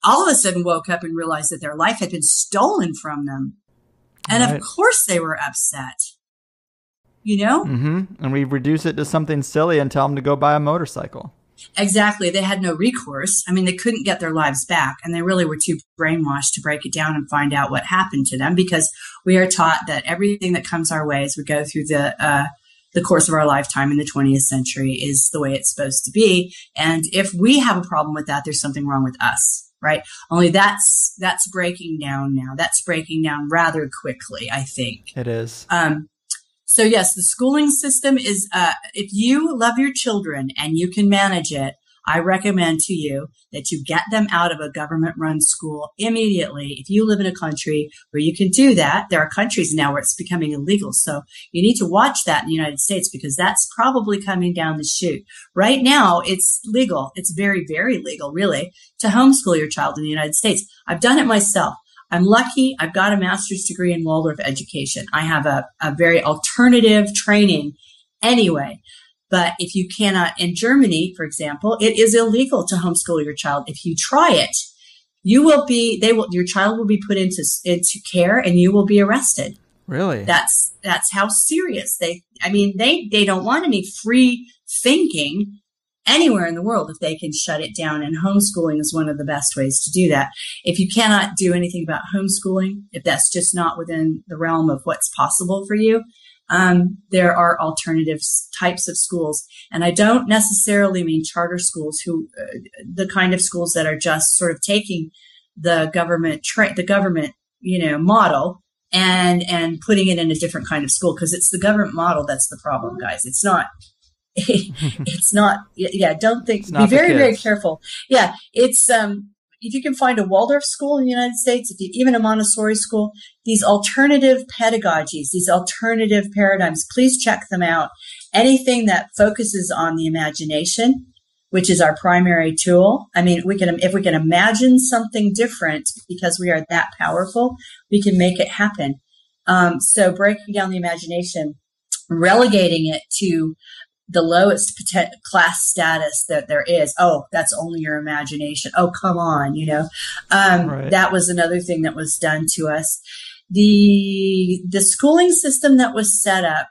Speaker 5: all of a sudden woke up and realized that their life had been stolen from them. And of course they were upset,
Speaker 4: And we reduce it to something silly and tell them to go buy a motorcycle.
Speaker 5: Exactly. They had no recourse. They couldn't get their lives back, and they really were too brainwashed to break it down and find out what happened to them, because we are taught that everything that comes our way as we go through the course of our lifetime in the 20th century is the way it's supposed to be. And if we have a problem with that, there's something wrong with us. Right. Only that's breaking down now. That's breaking down rather quickly, I think.
Speaker 4: It is.
Speaker 5: So yes, the schooling system is, if you love your children and you can manage it, I recommend to you that you get them out of a government-run school immediately. If you live in a country where you can do that, there are countries now where it's becoming illegal. So you need to watch that in the United States because that's probably coming down the chute. Right now, it's legal. It's very, very legal, really, to homeschool your child in the United States. I've done it myself. I'm lucky. I've got a master's degree in Waldorf education. I have a very alternative training anyway. But if you cannot, in Germany, for example, it is illegal to homeschool your child. If you try it, your child will be put into care and you will be arrested.
Speaker 4: Really?
Speaker 5: That's how serious they don't want any free thinking anywhere in the world if they can shut it down. And homeschooling is one of the best ways to do that. If you cannot do anything about homeschooling, if that's just not within the realm of what's possible for you, there are alternative types of schools. And I don't necessarily mean charter schools the kind of schools that are just sort of taking the government, model and putting it in a different kind of school. Cause it's the government model. That's the problem, guys. It's not, it's not, don't think, be very, very careful. Yeah. It's, if you can find a Waldorf school in the United States, even a Montessori school, these alternative pedagogies, these alternative paradigms, please check them out. Anything that focuses on the imagination, which is our primary tool. I mean, if we can imagine something different because we are that powerful, we can make it happen. So breaking down the imagination, relegating it to the lowest class status that there is. Oh, that's only your imagination. Oh, come on.
Speaker 4: Right.
Speaker 5: That was another thing that was done to us. The schooling system that was set up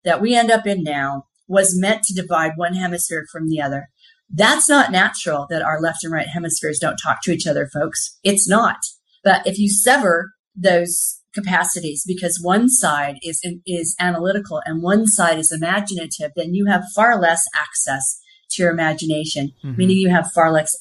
Speaker 5: that we end up in now was meant to divide one hemisphere from the other. That's not natural that our left and right hemispheres don't talk to each other, folks. It's not. But if you sever those capacities because one side is analytical and one side is imaginative, then you have far less access to your imagination, meaning you have far less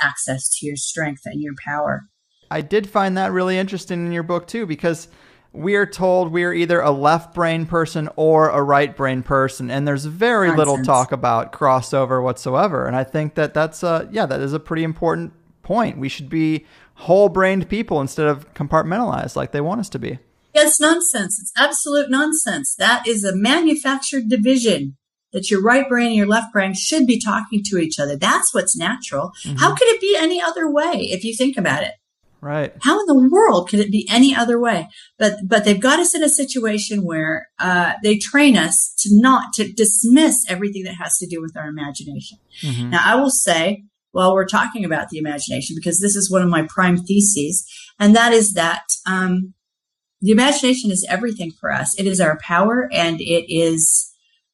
Speaker 5: access to your strength and your power.
Speaker 4: I did find that really interesting in your book too, because we are told we are either a left brain person or a right brain person, and there's very little talk about crossover whatsoever. And I think that that is a pretty important point. We should be whole-brained people instead of compartmentalized like they want us to be.
Speaker 5: It's nonsense. It's absolute nonsense. That is a manufactured division that your right brain and your left brain should be talking to each other. That's what's natural. How could it be any other way if you think about it?
Speaker 4: Right.
Speaker 5: How in the world could it be any other way? But they've got us in a situation where they train us to dismiss everything that has to do with our imagination. Now, I will say, while we're talking about the imagination, because this is one of my prime theses, and that is that the imagination is everything for us. It is our power, and it is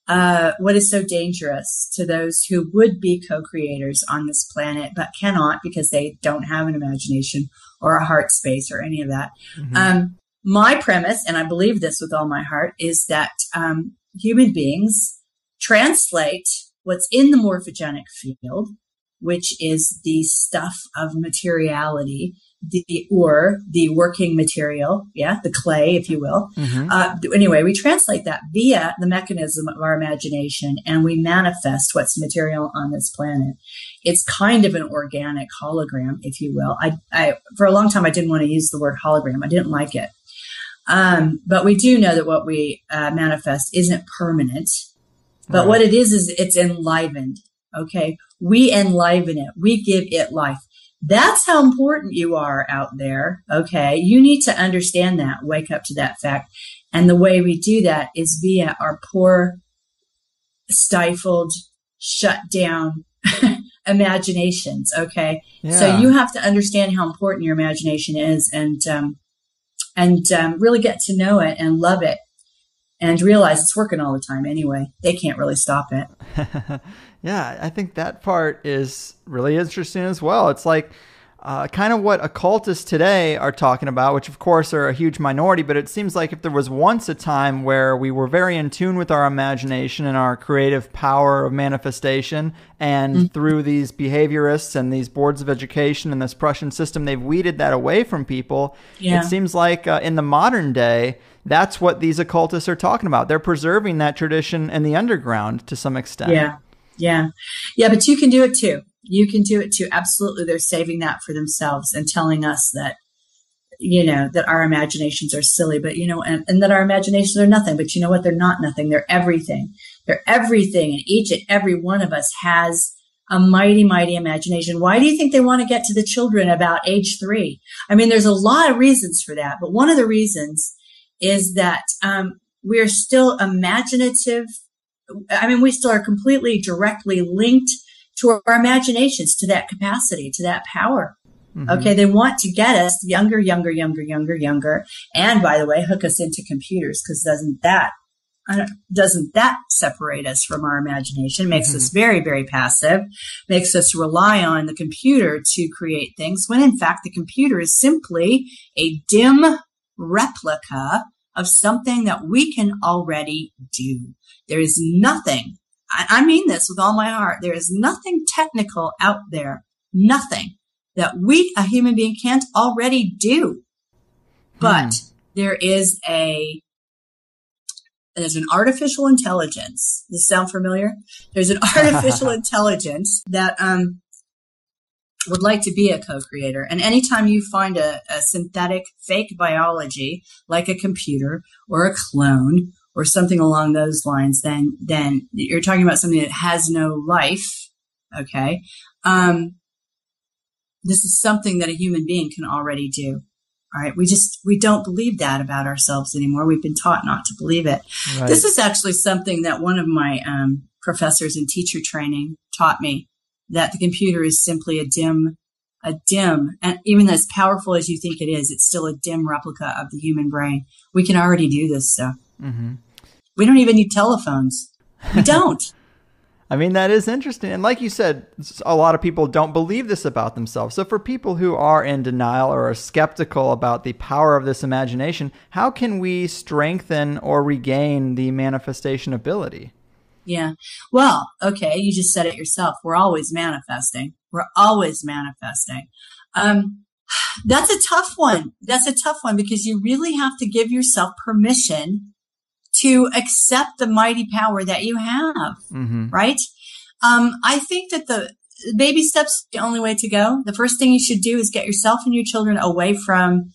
Speaker 5: what is so dangerous to those who would be co-creators on this planet, but cannot because they don't have an imagination or a heart space or any of that. My premise, and I believe this with all my heart, is that human beings translate what's in the morphogenic field, which is the stuff of materiality, the working material, the clay, if you will. Anyway, we translate that via the mechanism of our imagination, and we manifest what's material on this planet. It's kind of an organic hologram, if you will. I for a long time, I didn't want to use the word hologram. I didn't like it. But we do know that what we manifest isn't permanent. But what it is it's enlivened. Okay. We enliven it. We give it life. That's how important you are out there. Okay. You need to understand that, wake up to that fact. And the way we do that is via our poor, stifled, shut down imaginations. Okay. Yeah. So you have to understand how important your imagination is and really get to know it and love it and realize it's working all the time anyway. They can't really stop it.
Speaker 4: Yeah, I think that part is really interesting as well. It's like kind of what occultists today are talking about, which of course are a huge minority, but it seems like if there was once a time where we were very in tune with our imagination and our creative power of manifestation, and through these behaviorists and these boards of education and this Prussian system, they've weeded that away from people. It seems like in the modern day, that's what these occultists are talking about. They're preserving that tradition in the underground to some extent.
Speaker 5: Yeah. Yeah, but you can do it too. You can do it too. Absolutely. They're saving that for themselves and telling us that, that our imaginations are silly, but, and that our imaginations are nothing. But you know what? They're not nothing. They're everything. They're everything. And each and every one of us has a mighty, mighty imagination. Why do you think they want to get to the children about age 3? I mean, there's a lot of reasons for that. But one of the reasons is that we are still imaginative. I mean, we still are completely directly linked to our imaginations, to that capacity, to that power. Mm-hmm. Okay. They want to get us younger. And by the way, hook us into computers, because doesn't that separate us from our imagination? It makes us very, very passive, makes us rely on the computer to create things, when in fact the computer is simply a dim replica of something that we can already do. There is nothing, I mean this with all my heart, there is nothing technical out there, nothing that a human being, can't already do. But there's an artificial intelligence. Does this sound familiar? There's an artificial intelligence that would like to be a co-creator. And anytime you find a synthetic fake biology, like a computer or a clone or something along those lines, then you're talking about something that has no life. Okay. This is something that a human being can already do. All right. We don't believe that about ourselves anymore. We've been taught not to believe it. Right. This is actually something that one of my professors in teacher training taught me, that the computer is simply a dim, and even as powerful as you think it is, it's still a dim replica of the human brain. We can already do this stuff. Mm-hmm. We don't even need telephones. We don't.
Speaker 4: I mean, that is interesting. And like you said, a lot of people don't believe this about themselves. So for people who are in denial or are skeptical about the power of this imagination, how can we strengthen or regain the manifestation ability?
Speaker 5: Yeah. Well, okay. You just said it yourself. We're always manifesting. That's a tough one. Because you really have to give yourself permission to accept the mighty power that you have, right? I think that the baby steps are the only way to go. The first thing you should do is get yourself and your children away from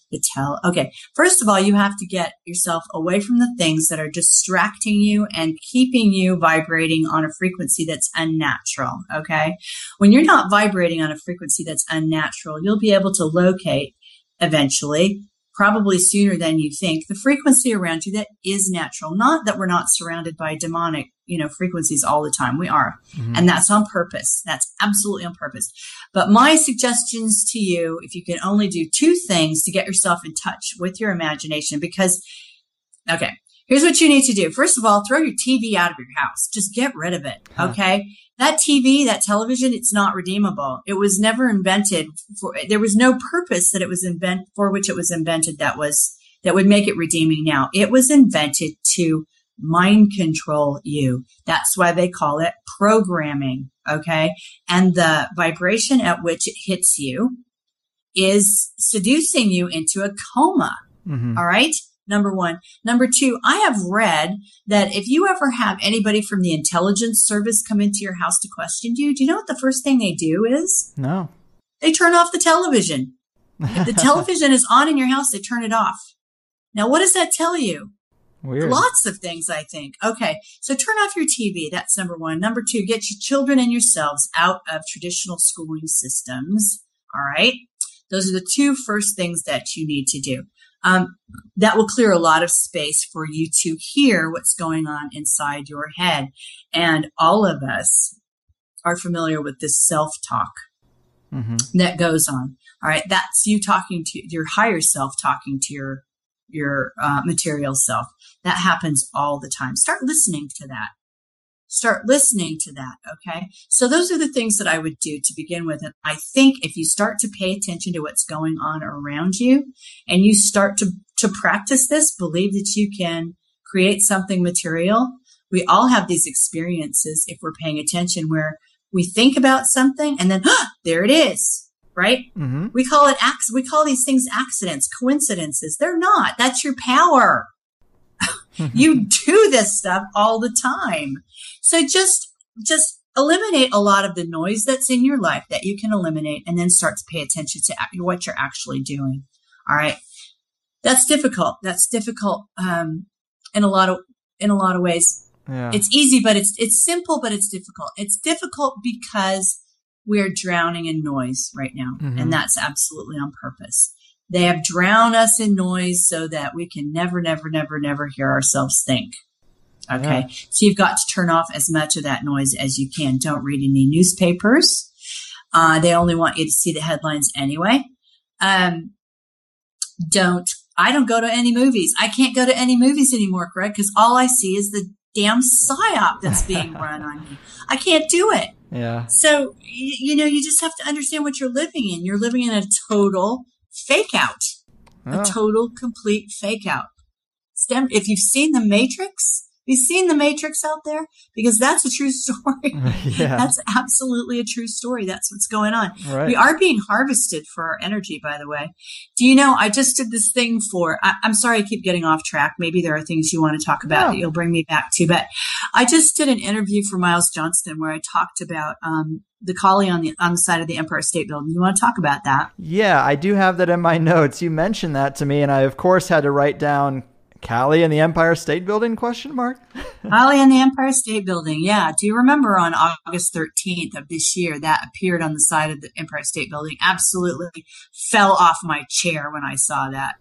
Speaker 5: Okay. First of all, you have to get yourself away from the things that are distracting you and keeping you vibrating on a frequency that's unnatural. Okay. When you're not vibrating on a frequency that's unnatural, you'll be able to locate eventually, probably sooner than you think, the frequency around you that is natural. Not that we're not surrounded by demonic, frequencies all the time. We are. Mm-hmm. And that's on purpose. That's absolutely on purpose. But my suggestions to you, if you can only do 2 things to get yourself in touch with your imagination, because, okay, here's what you need to do. First of all, throw your TV out of your house. Just get rid of it. Okay. That TV, that television, it's not redeemable. It was never invented there was no purpose that it was for which it was invented that would make it redeeming now. It was invented to mind control you. That's why they call it programming. Okay. And the vibration at which it hits you is seducing you into a coma. Mm-hmm. All right. Number 1. Number 2, I have read that if you ever have anybody from the intelligence service come into your house to question you, do you know what the first thing they do is?
Speaker 4: No.
Speaker 5: They turn off the television. If the television is on in your house, they turn it off. Now, what does that tell you?
Speaker 4: Weird.
Speaker 5: Lots of things, I think. Okay. So turn off your TV. That's number 1. Number 2, get your children and yourselves out of traditional schooling systems. All right. Those are the 2 first things that you need to do. That will clear a lot of space for you to hear what's going on inside your head. And all of us are familiar with this self-talk that goes on. All right. That's you talking to your higher self, talking to your material self. That happens all the time. Start listening to that. Okay. So those are the things that I would do to begin with. And I think if you start to pay attention to what's going on around you and you start to practice this, believe that you can create something material. We all have these experiences if we're paying attention where we think about something and then there it is. Right. Mm-hmm. We call these things accidents, coincidences. They're not. That's your power. You do this stuff all the time. So just eliminate a lot of the noise that's in your life that you can eliminate, and then start to pay attention to what you're actually doing. All right. That's difficult. That's difficult in a lot of ways.
Speaker 4: Yeah.
Speaker 5: It's easy, but it's simple, but it's difficult. It's difficult because we're drowning in noise right now, and that's absolutely on purpose. They have drowned us in noise so that we can never hear ourselves think. Okay. Yeah. So you've got to turn off as much of that noise as you can. Don't read any newspapers. They only want you to see the headlines anyway. I don't go to any movies. I can't go to any movies anymore, Greg, because all I see is the damn psyop that's being run on me. I can't do it.
Speaker 4: Yeah.
Speaker 5: So, you just have to understand what you're living in. You're living in a total fake out, a total, complete fake out. If you've seen The Matrix, have you seen The Matrix out there? Because that's a true story.
Speaker 4: Yeah.
Speaker 5: That's absolutely a true story. That's what's going on.
Speaker 4: Right.
Speaker 5: We are being harvested for our energy, by the way. Do you know, I just did this thing I'm sorry I keep getting off track. Maybe there are things you want to talk about that you'll bring me back to. But I just did an interview for Miles Johnston where I talked about the collie on the side of the Empire State Building. You want to talk about that?
Speaker 4: Yeah, I do have that in my notes. You mentioned that to me, and I, of course, had to write down Callie and the Empire State Building, ?
Speaker 5: Callie and the Empire State Building. Yeah. Do you remember on August 13th of this year that appeared on the side of the Empire State Building? Absolutely fell off my chair when I saw that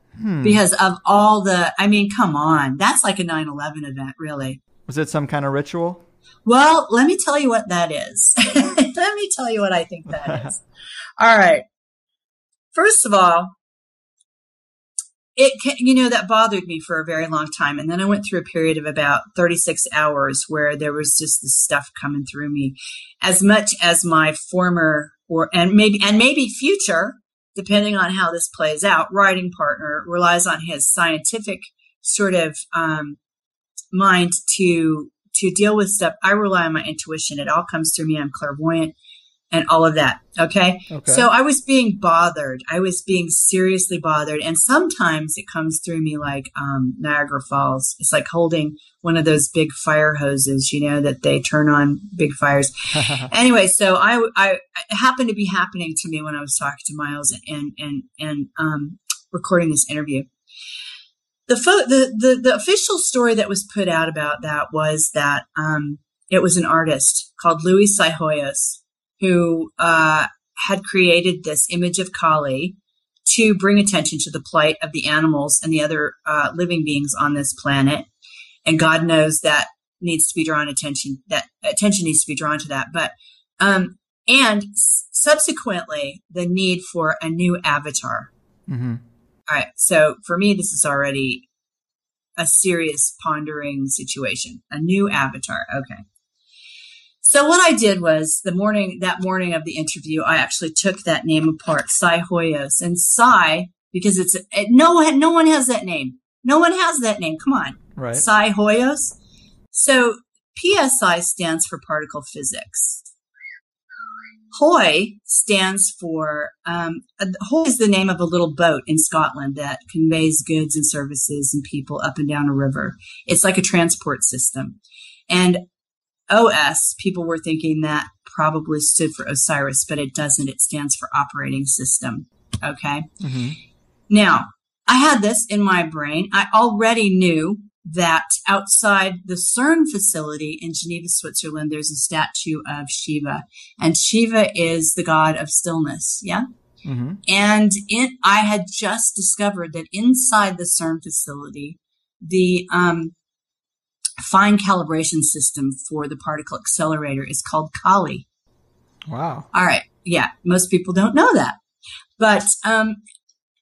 Speaker 5: because of all come on. That's like a 9/11 event, really.
Speaker 4: Was it some kind of ritual?
Speaker 5: Well, let me tell you what that is. Let me tell you what I think that is. All right. First of all, that bothered me for a very long time. And then I went through a period of about 36 hours where there was just this stuff coming through me. As much as my former and maybe future, depending on how this plays out, writing partner relies on his scientific sort of mind to deal with stuff. I rely on my intuition. It all comes through me. I'm clairvoyant. And all of that. Okay. So I was being bothered. I was being seriously bothered. And sometimes it comes through me like Niagara Falls. It's like holding one of those big fire hoses, that they turn on big fires. Anyway, so I it happened to be happening to me when I was talking to Miles and recording this interview. The official story that was put out about that was that it was an artist called Luis Saihoyos who had created this image of Kali to bring attention to the plight of the animals and the other living beings on this planet. And God knows that needs to be drawn attention. That attention needs to be drawn to that. But and subsequently, the need for a new avatar. Mm-hmm. All right. So for me, this is already a serious pondering situation. A new avatar. Okay. So what I did was that morning of the interview, I actually took that name apart, Sai Hoyos, and Sai, because no one has that name. No one has that name. Come on.
Speaker 4: Right.
Speaker 5: Sai Hoyos. So PSI stands for particle physics. Hoy stands for, Hoy is the name of a little boat in Scotland that conveys goods and services and people up and down a river. It's like a transport system. And OS, people were thinking that probably stood for Osiris, but it doesn't. It stands for operating system. Okay. Mm-hmm. Now, I had this in my brain. I already knew that outside the CERN facility in Geneva, Switzerland, there's a statue of Shiva, and Shiva is the god of stillness. Yeah. Mm-hmm. And I had just discovered that inside the CERN facility, the, fine calibration system for the particle accelerator is called Kali.
Speaker 4: Wow.
Speaker 5: All right. Yeah. Most people don't know that, but,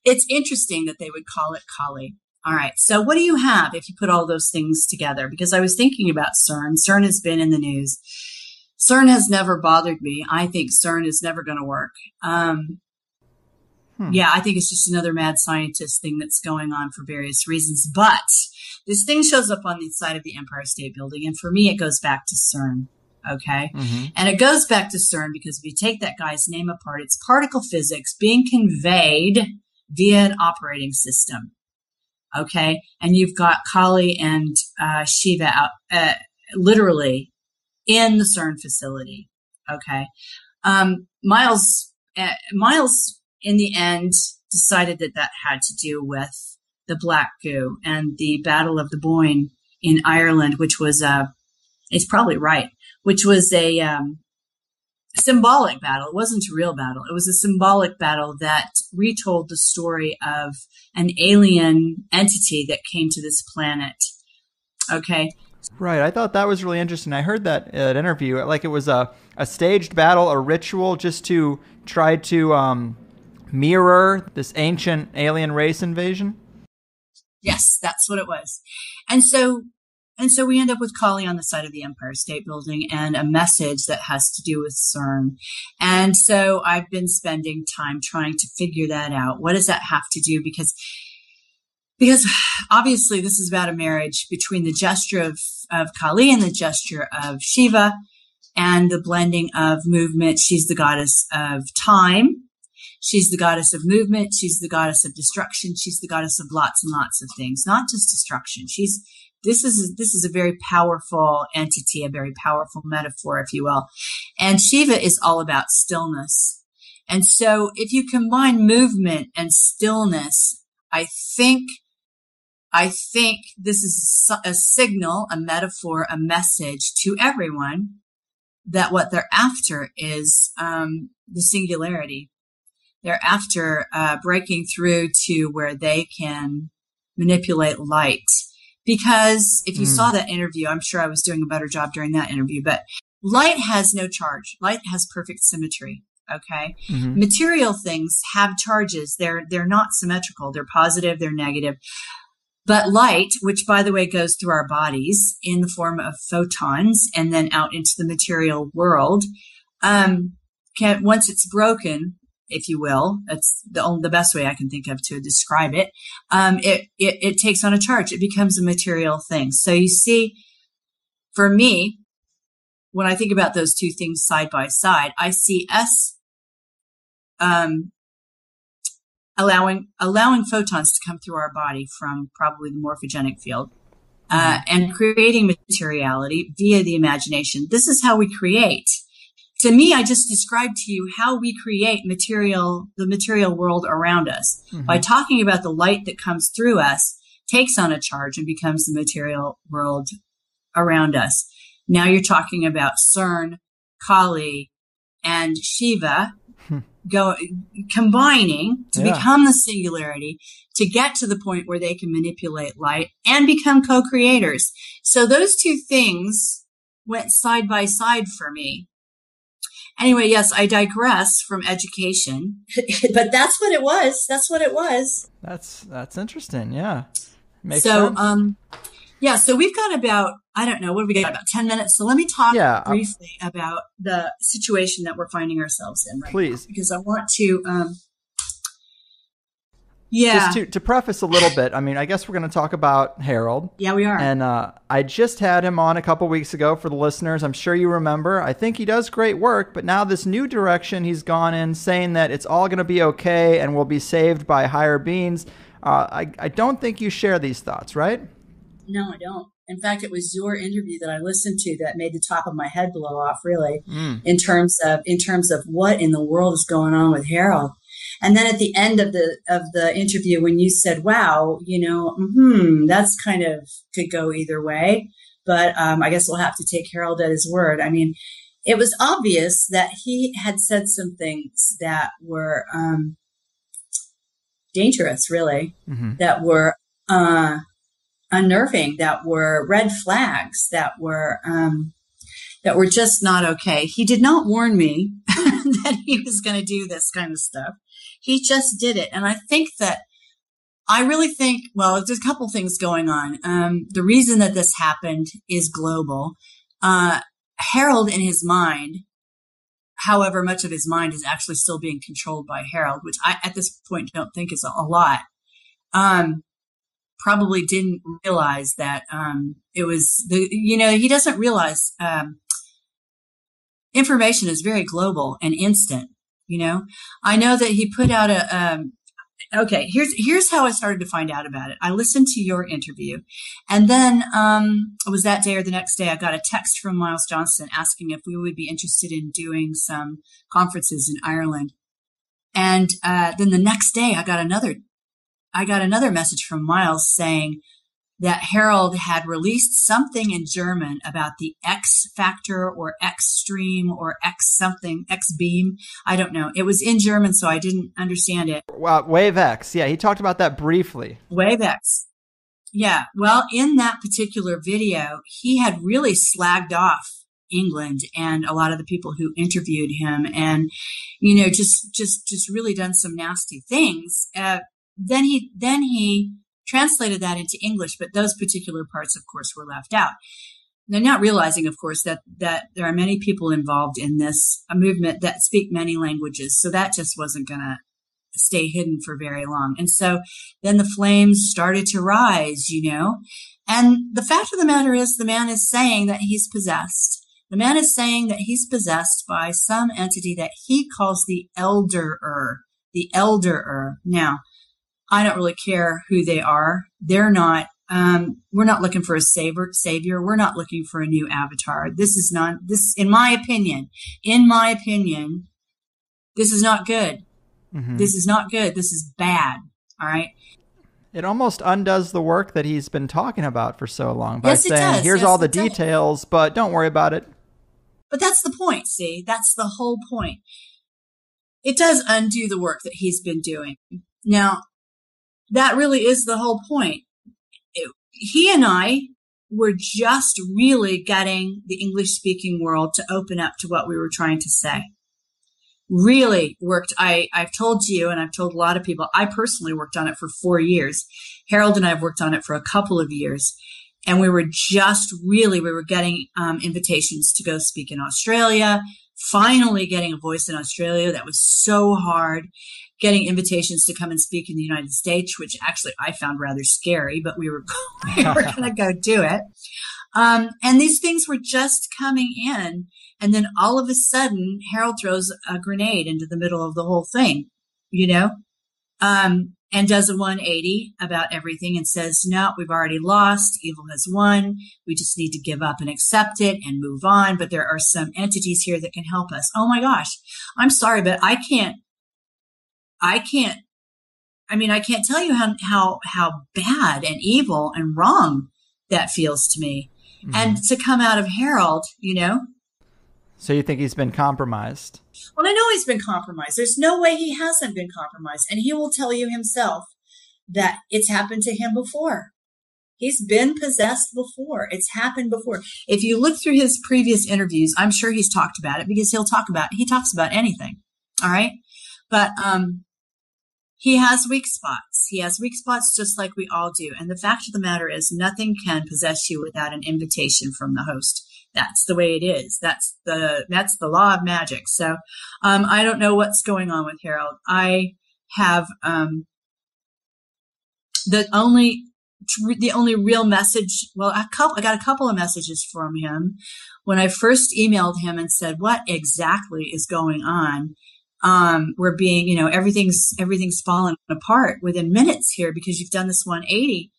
Speaker 5: it's interesting that they would call it Kali. All right. So what do you have if you put all those things together? Because I was thinking about CERN. CERN has been in the news. CERN has never bothered me. I think CERN is never going to work. Yeah, I think it's just another mad scientist thing that's going on for various reasons. But this thing shows up on the side of the Empire State Building. And for me, it goes back to CERN. Okay. Mm-hmm. And it goes back to CERN because if you take that guy's name apart, it's particle physics being conveyed via an operating system. Okay. And you've got Kali and Shiva out, literally in the CERN facility. Okay. Miles in the end decided that had to do with the black goo and the Battle of the Boyne in Ireland, which was it's probably right, which was a symbolic battle. It wasn't a real battle. It was a symbolic battle that retold the story of an alien entity that came to this planet. Okay.
Speaker 4: Right. I thought that was really interesting. I heard that interview, like it was a staged battle, a ritual just to try to mirror this ancient alien race invasion.
Speaker 5: Yes, that's what it was. And so we end up with Kali on the side of the Empire State Building and a message that has to do with CERN. And so I've been spending time trying to figure that out. What does that have to do? Because obviously this is about a marriage between the gesture of Kali and the gesture of Shiva and the blending of movement. She's the goddess of time. She's the goddess of movement. She's the goddess of destruction. She's the goddess of lots and lots of things, not just destruction. This is a very powerful entity, a very powerful metaphor, if you will. And Shiva is all about stillness. And so if you combine movement and stillness, I think this is a signal, a metaphor, a message to everyone that what they're after is the singularity. They're after breaking through to where they can manipulate light. Because if you saw that interview, I'm sure I was doing a better job during that interview, but light has no charge. Light has perfect symmetry. Okay. Mm-hmm. Material things have charges. They're not symmetrical. They're positive. They're negative. But light, which by the way goes through our bodies in the form of photons and then out into the material world, once it's broken, if you will, that's the best way I can think of to describe it. It takes on a charge. It becomes a material thing. So you see, for me, when I think about those two things side by side, I see us allowing photons to come through our body from probably the morphogenic field, and creating materiality via the imagination. This is how we create. To me, I just described to you how we create the material world around us. Mm-hmm. By talking about the light that comes through us, takes on a charge and becomes the material world around us. Now you're talking about CERN, Kali, and Shiva combining to become the singularity, to get to the point where they can manipulate light and become co-creators. So those two things went side by side for me. Anyway, yes, I digress from education, but that's what it was. That's what it was.
Speaker 4: That's interesting. Yeah. Makes
Speaker 5: sense.
Speaker 4: So,
Speaker 5: so we've got about, I don't know, what have we got, about 10 minutes. So let me talk briefly about the situation that we're finding ourselves in right now, because I want to,
Speaker 4: Just to preface a little bit, I mean, I guess we're going to talk about Harald.
Speaker 5: Yeah, we are.
Speaker 4: And I just had him on a couple weeks ago for the listeners. I'm sure you remember. I think he does great work, but now this new direction he's gone in, saying that it's all going to be okay and will be saved by higher beings. I don't think you share these thoughts, right?
Speaker 5: No, I don't. In fact, it was your interview that I listened to that made the top of my head blow off, really, in terms of what in the world is going on with Harald. And then at the end of the interview, when you said, wow, that's kind of could go either way, but I guess we'll have to take Harald at his word. I mean, it was obvious that he had said some things that were dangerous, really, that were unnerving, that were red flags, that were just not okay. He did not warn me that he was going to do this kind of stuff. He just did it. And I really think, well, there's a couple things going on. The reason that this happened is global. Harald in his mind, however much of his mind is actually still being controlled by Harald, which I, at this point, don't think is a lot. Probably didn't realize that, it was he doesn't realize, information is very global and instant. I know that he put out Okay, here's how I started to find out about it. I listened to your interview, and then it was that day or the next day, I got a text from Miles Johnston asking if we would be interested in doing some conferences in Ireland. And then the next day, I got another message from Miles saying that Harald had released something in German about the X factor or X stream or X something, X beam. I don't know. It was in German, so I didn't understand it.
Speaker 4: Well, Wave X. Yeah, he talked about that briefly.
Speaker 5: Wave X. Yeah. Well, in that particular video, he had really slagged off England and a lot of the people who interviewed him and, just really done some nasty things. Then he translated that into English, but those particular parts, of course, were left out. They're not realizing, of course, that there are many people involved in this movement that speak many languages. So that just wasn't going to stay hidden for very long. And so then the flames started to rise, and the fact of the matter is the man is saying that he's possessed. The man is saying that he's possessed by some entity that he calls the elderer, Now, I don't really care who they are. They're not, we're not looking for a savior. We're not looking for a new avatar. In my opinion, this is not good. Mm-hmm. This is not good. This is bad. All right.
Speaker 4: It almost undoes the work that he's been talking about for so long by saying, here's all the details, but don't worry about it.
Speaker 5: But that's the point. See, that's the whole point. It does undo the work that he's been doing. Now, that really is the whole point. He and I were just really getting the English-speaking world to open up to what we were trying to say. Really worked. I've told you, and I've told a lot of people, I personally worked on it for 4 years. Harald and I have worked on it for a couple of years. And we were getting invitations to go speak in Australia, finally getting a voice in Australia. That was so hard. Getting invitations to come and speak in the United States, which actually I found rather scary, but we were going to go do it. And these things were just coming in. And then all of a sudden, Harald throws a grenade into the middle of the whole thing, and does a 180 about everything and says, no, we've already lost. Evil has won. We just need to give up and accept it and move on. But there are some entities here that can help us. Oh my gosh. I'm sorry, but I can't tell you how bad and evil and wrong that feels to me. Mm-hmm. And to come out of Harald,
Speaker 4: So you think he's been compromised?
Speaker 5: Well, I know he's been compromised. There's no way he hasn't been compromised. And he will tell you himself that it's happened to him before. He's been possessed before. It's happened before. If you look through his previous interviews, I'm sure he's talked about it because he talks about anything. All right. But, he has weak spots. He has weak spots just like we all do. And the fact of the matter is nothing can possess you without an invitation from the host. That's the way it is. That's the law of magic. So, I don't know what's going on with Harald. I have, the only real message, I got a couple of messages from him when I first emailed him and said, what exactly is going on? We're being, everything's fallen apart within minutes here because you've done this 180.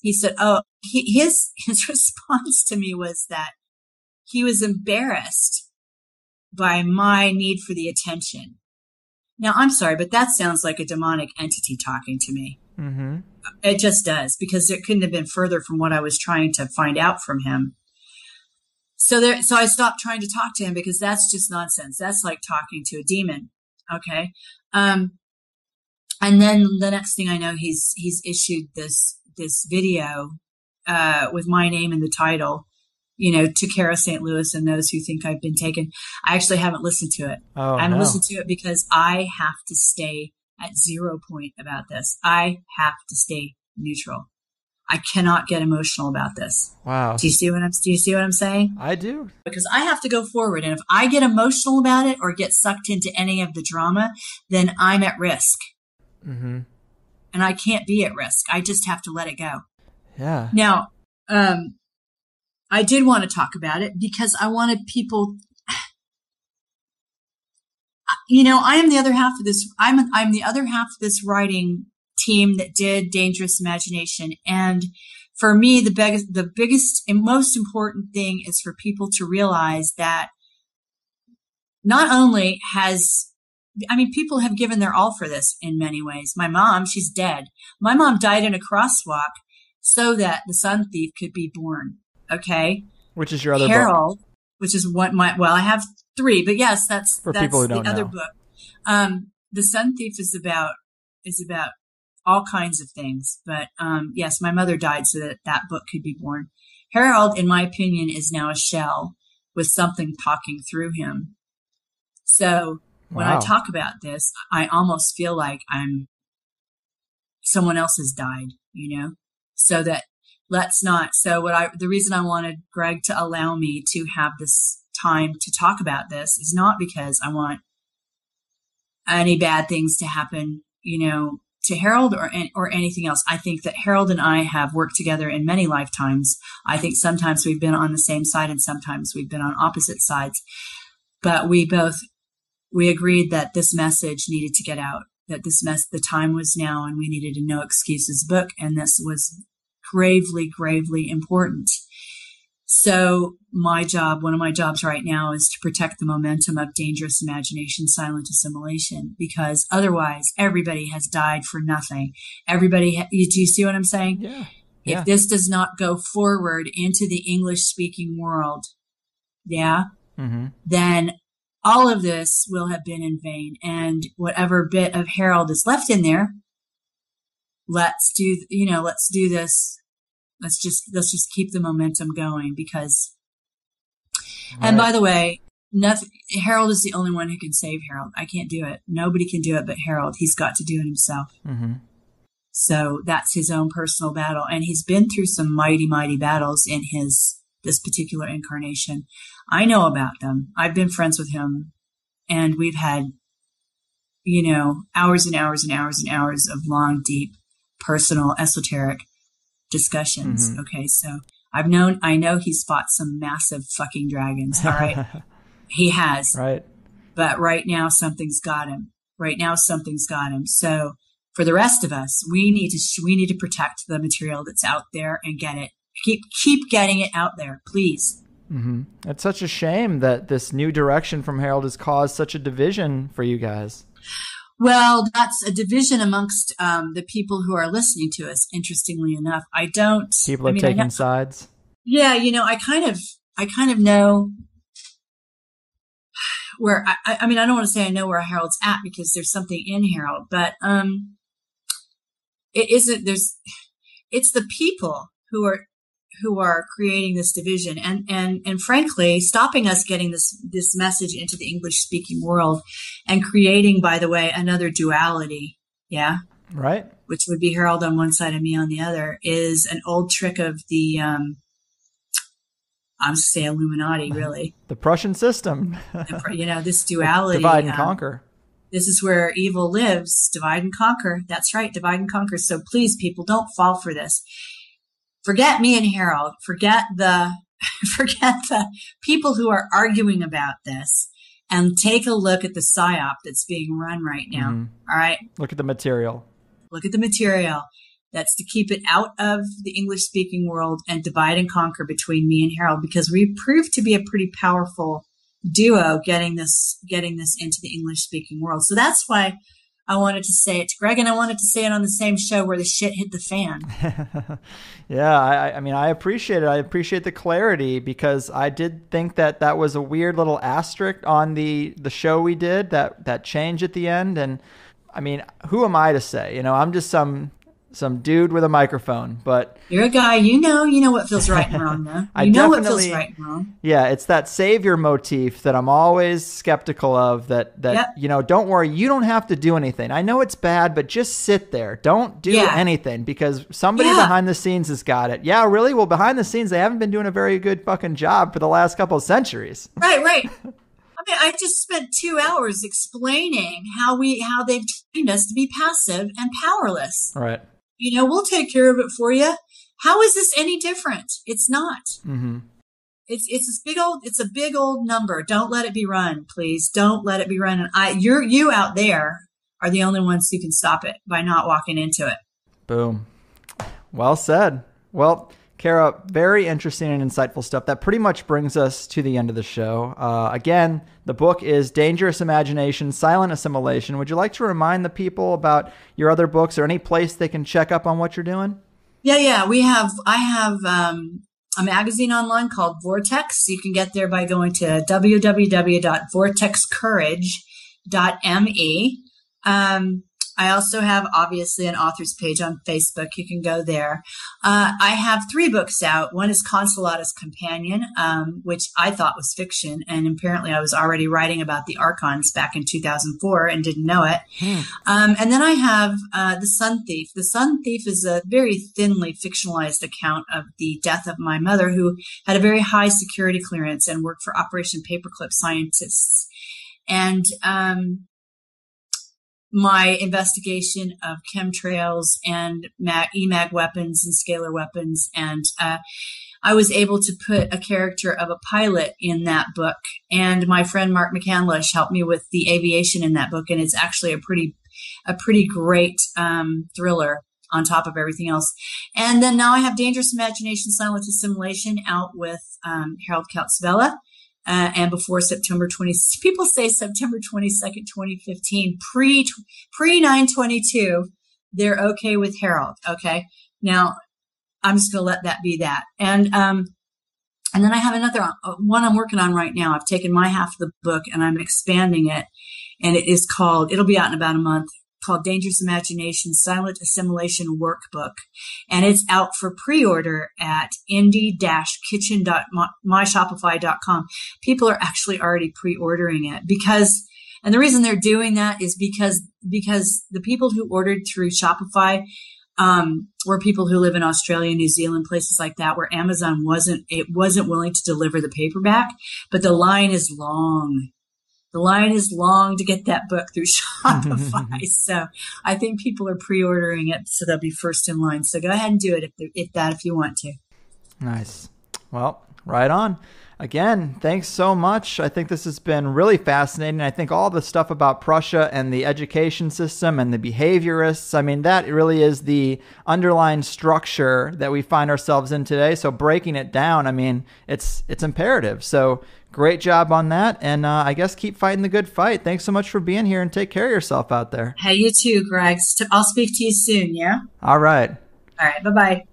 Speaker 5: He said, his response to me was that he was embarrassed by my need for the attention. Now, I'm sorry, but that sounds like a demonic entity talking to me. Mm-hmm. It just does, because it couldn't have been further from what I was trying to find out from him. So I stopped trying to talk to him because that's just nonsense. That's like talking to a demon. Okay. And then the next thing I know, he's issued this video, with my name in the title, to Cara St. Louis and those who think I've been taken. I actually haven't listened to it. I haven't listened to it because I have to stay at 0 point about this. I have to stay neutral. I cannot get emotional about this.
Speaker 4: Wow.
Speaker 5: Do you see what I'm saying?
Speaker 4: I do.
Speaker 5: Because I have to go forward. And if I get emotional about it or get sucked into any of the drama, then I'm at risk. Mm-hmm. And I can't be at risk. I just have to let it go.
Speaker 4: Yeah.
Speaker 5: Now, I did want to talk about it because I wanted people, I am the other half of this. I'm the other half of this writing team that did Dangerous Imagination. And for me, the biggest and most important thing is for people to realize that not only people have given their all for this in many ways. My mom, she's dead. My mom died in a crosswalk so that The Sun Thief could be born. Okay.
Speaker 4: Which is your other
Speaker 5: Harold,
Speaker 4: book?
Speaker 5: Which is I have 3, but yes, that's
Speaker 4: people who don't
Speaker 5: the other
Speaker 4: know.
Speaker 5: book. The Sun Thief is about all kinds of things. But, yes, my mother died so that book could be born. Harold, in my opinion, is now a shell with something talking through him. So when I talk about this, I almost feel like someone else has died, so that the reason I wanted Greg to allow me to have this time to talk about this is not because I want any bad things to happen, to Harold or anything else. I think that Harold and I have worked together in many lifetimes. I think sometimes we've been on the same side and sometimes we've been on opposite sides, but we agreed that this message needed to get out, that the time was now, and we needed a no excuses book. And this was gravely, gravely important. So one of my jobs right now is to protect the momentum of Dangerous Imagination, Silent Assimilation, because otherwise everybody has died for nothing. Do you see what I'm saying?
Speaker 4: Yeah.
Speaker 5: If this does not go forward into the English speaking world, then all of this will have been in vain. And whatever bit of Harold is left in there, let's do this. Let's just keep the momentum going because, and by the way, Harold is the only one who can save Harold. I can't do it. Nobody can do it but Harold. He's got to do it himself. Mm-hmm. So that's his own personal battle. And he's been through some mighty, mighty battles in this particular incarnation. I know about them. I've been friends with him and we've had, hours and hours and hours and hours of long, deep, personal, esoteric discussions. Mm-hmm. Okay. So I know he's fought some massive fucking dragons. All right. He has.
Speaker 4: Right.
Speaker 5: But right now something's got him. So for the rest of us, we need to protect the material that's out there and get it. Keep getting it out there, please.
Speaker 4: Mm-hmm. It's such a shame that this new direction from Harold has caused such a division for you guys.
Speaker 5: Well, that's a division amongst the people who are listening to us. Interestingly enough,
Speaker 4: People are taking sides.
Speaker 5: Yeah, I kind of know where. I don't want to say I know where Harold's at because there's something in Harold, but it isn't. It's the people who are creating this division and frankly stopping us getting this message into the English speaking world and creating, by the way, another duality. Yeah.
Speaker 4: Right. Which
Speaker 5: would be Harold on one side and me on the other is an old trick of the, I'll say Illuminati, really.
Speaker 4: The Prussian system.
Speaker 5: This duality.
Speaker 4: Divide and conquer.
Speaker 5: This is where evil lives. Divide and conquer. That's right. Divide and conquer. So please, people, don't fall for this. Forget me and Harold. Forget the people who are arguing about this and take a look at the psyop that's being run right now. Mm-hmm. All right.
Speaker 4: Look at the material.
Speaker 5: That's to keep it out of the English speaking world and divide and conquer between me and Harold, because we proved to be a pretty powerful duo getting this into the English speaking world. So that's why I wanted to say it to Greg, and I wanted to say it on the same show where the shit hit the fan.
Speaker 4: Yeah, I appreciate it. I appreciate the clarity, because I did think that was a weird little asterisk on the show we did, that change at the end. And I mean, who am I to say? I'm just some dude with a microphone, but
Speaker 5: you're a guy, you know what feels right and wrong, though. You know what feels right and wrong.
Speaker 4: Yeah, it's that savior motif that I'm always skeptical of, that yep. Don't worry, you don't have to do anything. I know it's bad, but just sit there. Don't do anything, because somebody behind the scenes has got it. Yeah, really? Well, behind the scenes, they haven't been doing a very good fucking job for the last couple of centuries.
Speaker 5: Right. I just spent 2 hours explaining how they've trained us to be passive and powerless.
Speaker 4: Right.
Speaker 5: We'll take care of it for you. How is this any different? It's not.
Speaker 4: Mm-hmm.
Speaker 5: It's a big old number. Don't let it be run, please. Don't let it be run. And you out there are the only ones who can stop it by not walking into it.
Speaker 4: Boom. Well said. Well, Cara, very interesting and insightful stuff. That pretty much brings us to the end of the show. Again, the book is Dangerous Imagination, Silent Assimilation. Would you like to remind the people about your other books or any place they can check up on what you're doing?
Speaker 5: Yeah. I have a magazine online called Vortex. You can get there by going to www.vortexcourage.me. I also have, obviously, an author's page on Facebook. You can go there. I have 3 books out. One is Consolata's Companion, which I thought was fiction. And apparently I was already writing about the Archons back in 2004 and didn't know it. And then I have The Sun Thief. The Sun Thief is a very thinly fictionalized account of the death of my mother, who had a very high security clearance and worked for Operation Paperclip scientists. And my investigation of chemtrails and EMAG weapons and scalar weapons. And I was able to put a character of a pilot in that book. And my friend Mark McCandlish helped me with the aviation in that book. And it's actually a pretty great thriller on top of everything else. And then now I have Dangerous Imagination, Silent Assimilation out with Harald Kautz-Vella. And before September 20, people say September 22nd, 2015, pre 9/22, they're okay with Harald. Okay. Now I'm just going to let that be that. And then I have another one I'm working on right now. I've taken my half of the book and I'm expanding it. And it'll be out in about a month, called Dangerous Imagination, Silent Assimilation Workbook. And it's out for pre-order at indie-kitchen.myshopify.com. People are actually already pre-ordering it and the reason they're doing that is because the people who ordered through Shopify, were people who live in Australia, New Zealand, places like that, where Amazon wasn't willing to deliver the paperback, but the line is long. The line is long to get that book through Shopify. So I think people are pre-ordering it, so they'll be first in line. So go ahead and do it if you want to.
Speaker 4: Nice. Well, right on. Again, thanks so much. I think this has been really fascinating. I think all the stuff about Prussia and the education system and the behaviorists, I mean, that really is the underlying structure that we find ourselves in today. So breaking it down, I mean, it's imperative. So great job on that. And I guess keep fighting the good fight. Thanks so much for being here and take care of yourself out there.
Speaker 5: Hey, you too, Greg. I'll speak to you soon, yeah?
Speaker 4: All right.
Speaker 5: All right. Bye-bye.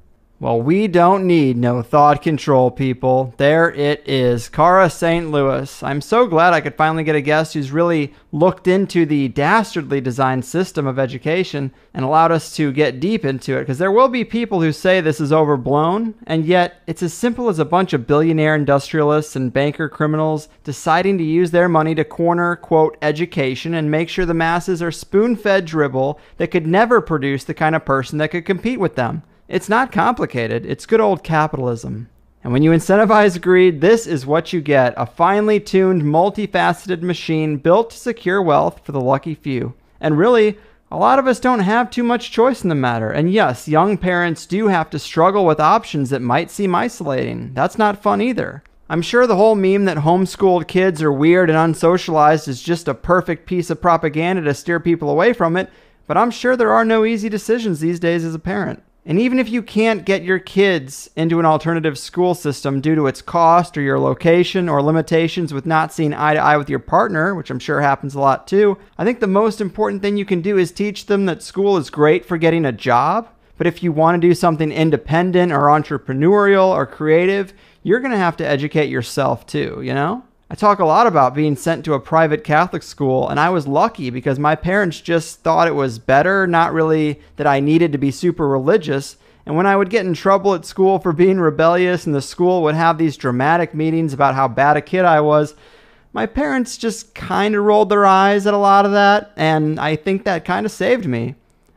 Speaker 4: Well, we don't need no thought control, people. There it is, Cara St. Louis. I'm so glad I could finally get a guest who's really looked into the dastardly designed system of education and allowed us to get deep into it, because there will be people who say this is overblown, and yet it's as simple as a bunch of billionaire industrialists and banker criminals deciding to use their money to corner, quote, education and make sure the masses are spoon-fed dribble that could never produce the kind of person that could compete with them. It's not complicated. It's good old capitalism. And when you incentivize greed, this is what you get. A finely tuned, multifaceted machine built to secure wealth for the lucky few. And really, a lot of us don't have too much choice in the matter. And yes, young parents do have to struggle with options that might seem isolating. That's not fun either. I'm sure the whole meme that homeschooled kids are weird and unsocialized is just a perfect piece of propaganda to steer people away from it, but I'm sure there are no easy decisions these days as a parent. And even if you can't get your kids into an alternative school system due to its cost or your location or limitations with not seeing eye to eye with your partner, which I'm sure happens a lot too, I think the most important thing you can do is teach them that school is great for getting a job. But if you want to do something independent or entrepreneurial or creative, you're going to have to educate yourself too, you know? I talk a lot about being sent to a private Catholic school, and I was lucky because my parents just thought it was better, not really that I needed to be super religious. And when I would get in trouble at school for being rebellious and the school would have these dramatic meetings about how bad a kid I was, my parents just kind of rolled their eyes at a lot of that, and I think that kind of saved me.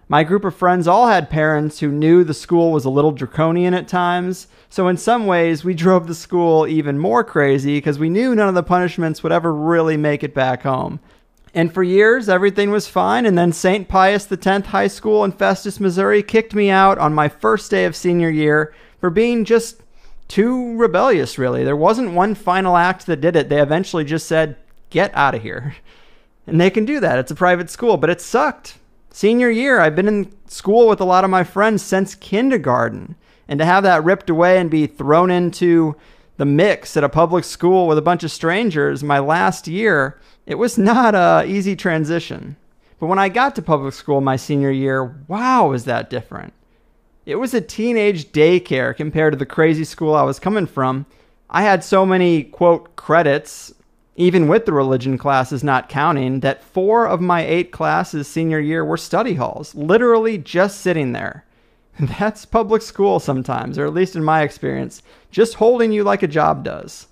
Speaker 4: My group of friends all had parents who knew the school was a little draconian at times, so in some ways we drove the school even more crazy because we knew none of the punishments would ever really make it back home. And for years, everything was fine, and then St. Pius X High School in Festus, Missouri kicked me out on my first day of senior year for being just too rebellious, really. There wasn't one final act that did it. They eventually just said, get out of here. And they can do that. It's a private school, but it sucked. Senior year, I've been in school with a lot of my friends since kindergarten. And to have that ripped away and be thrown into the mix at a public school with a bunch of strangers my last year, it was not an easy transition. But when I got to public school my senior year, wow, was that different. It was a teenage daycare compared to the crazy school I was coming from. I had so many, quote, credits, even with the religion classes not counting, that 4 of my 8 classes senior year were study halls, literally just sitting there. That's public school sometimes, or at least in my experience, just holding you like a job does.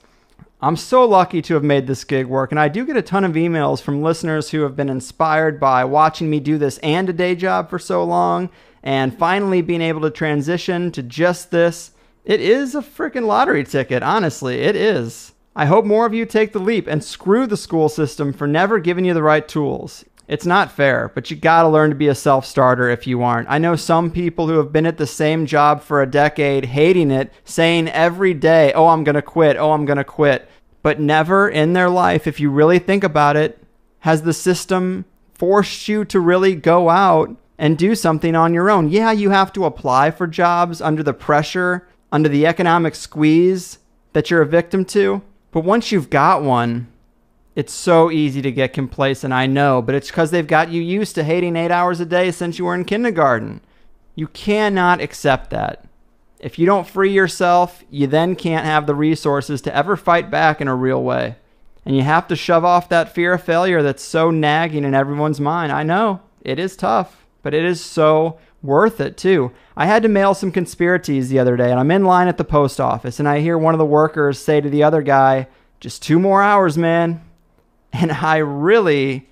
Speaker 4: I'm so lucky to have made this gig work, and I do get a ton of emails from listeners who have been inspired by watching me do this and a day job for so long, and finally being able to transition to just this. It is a freaking lottery ticket, honestly, it is. I hope more of you take the leap and screw the school system for never giving you the right tools. It's not fair, but you gotta learn to be a self-starter if you aren't. I know some people who have been at the same job for a decade, hating it, saying every day, oh, I'm gonna quit, oh, I'm gonna quit. But never in their life, if you really think about it, has the system forced you to really go out and do something on your own. Yeah, you have to apply for jobs under the pressure, under the economic squeeze that you're a victim to. But once you've got one, it's so easy to get complacent, I know, but it's because they've got you used to hating 8 hours a day since you were in kindergarten. You cannot accept that. If you don't free yourself, you then can't have the resources to ever fight back in a real way. And you have to shove off that fear of failure that's so nagging in everyone's mind. I know, it is tough, but it is so worth it too. I had to mail some conspiracies the other day, and I'm in line at the post office, and I hear one of the workers say to the other guy, just 2 more hours, man. And I really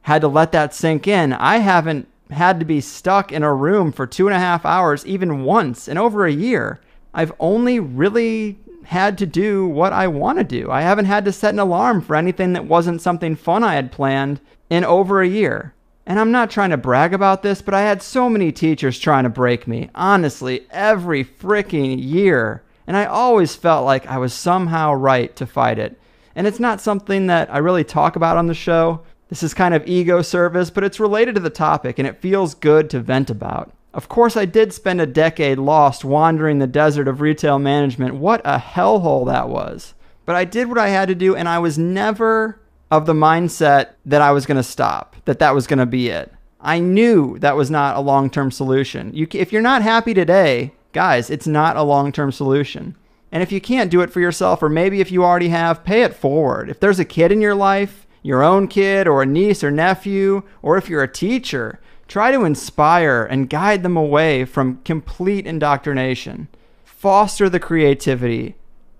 Speaker 4: had to let that sink in. I haven't had to be stuck in a room for 2.5 hours even once in over a year. I've only really had to do what I want to do. I haven't had to set an alarm for anything that wasn't something fun I had planned in over a year. And I'm not trying to brag about this, but I had so many teachers trying to break me, honestly, every freaking year. And I always felt like I was somehow right to fight it. And it's not something that I really talk about on the show. This is kind of ego service, but it's related to the topic, and it feels good to vent about. Of course, I did spend a decade lost wandering the desert of retail management. What a hellhole that was. But I did what I had to do, and I was never of the mindset that I was going to stop, that was going to be it. I knew that was not a long-term solution. If you're not happy today, guys, it's not a long-term solution. And if you can't do it for yourself, or maybe if you already have, pay it forward. If there's a kid in your life, your own kid or a niece or nephew, or if you're a teacher, try to inspire and guide them away from complete indoctrination. Foster the creativity.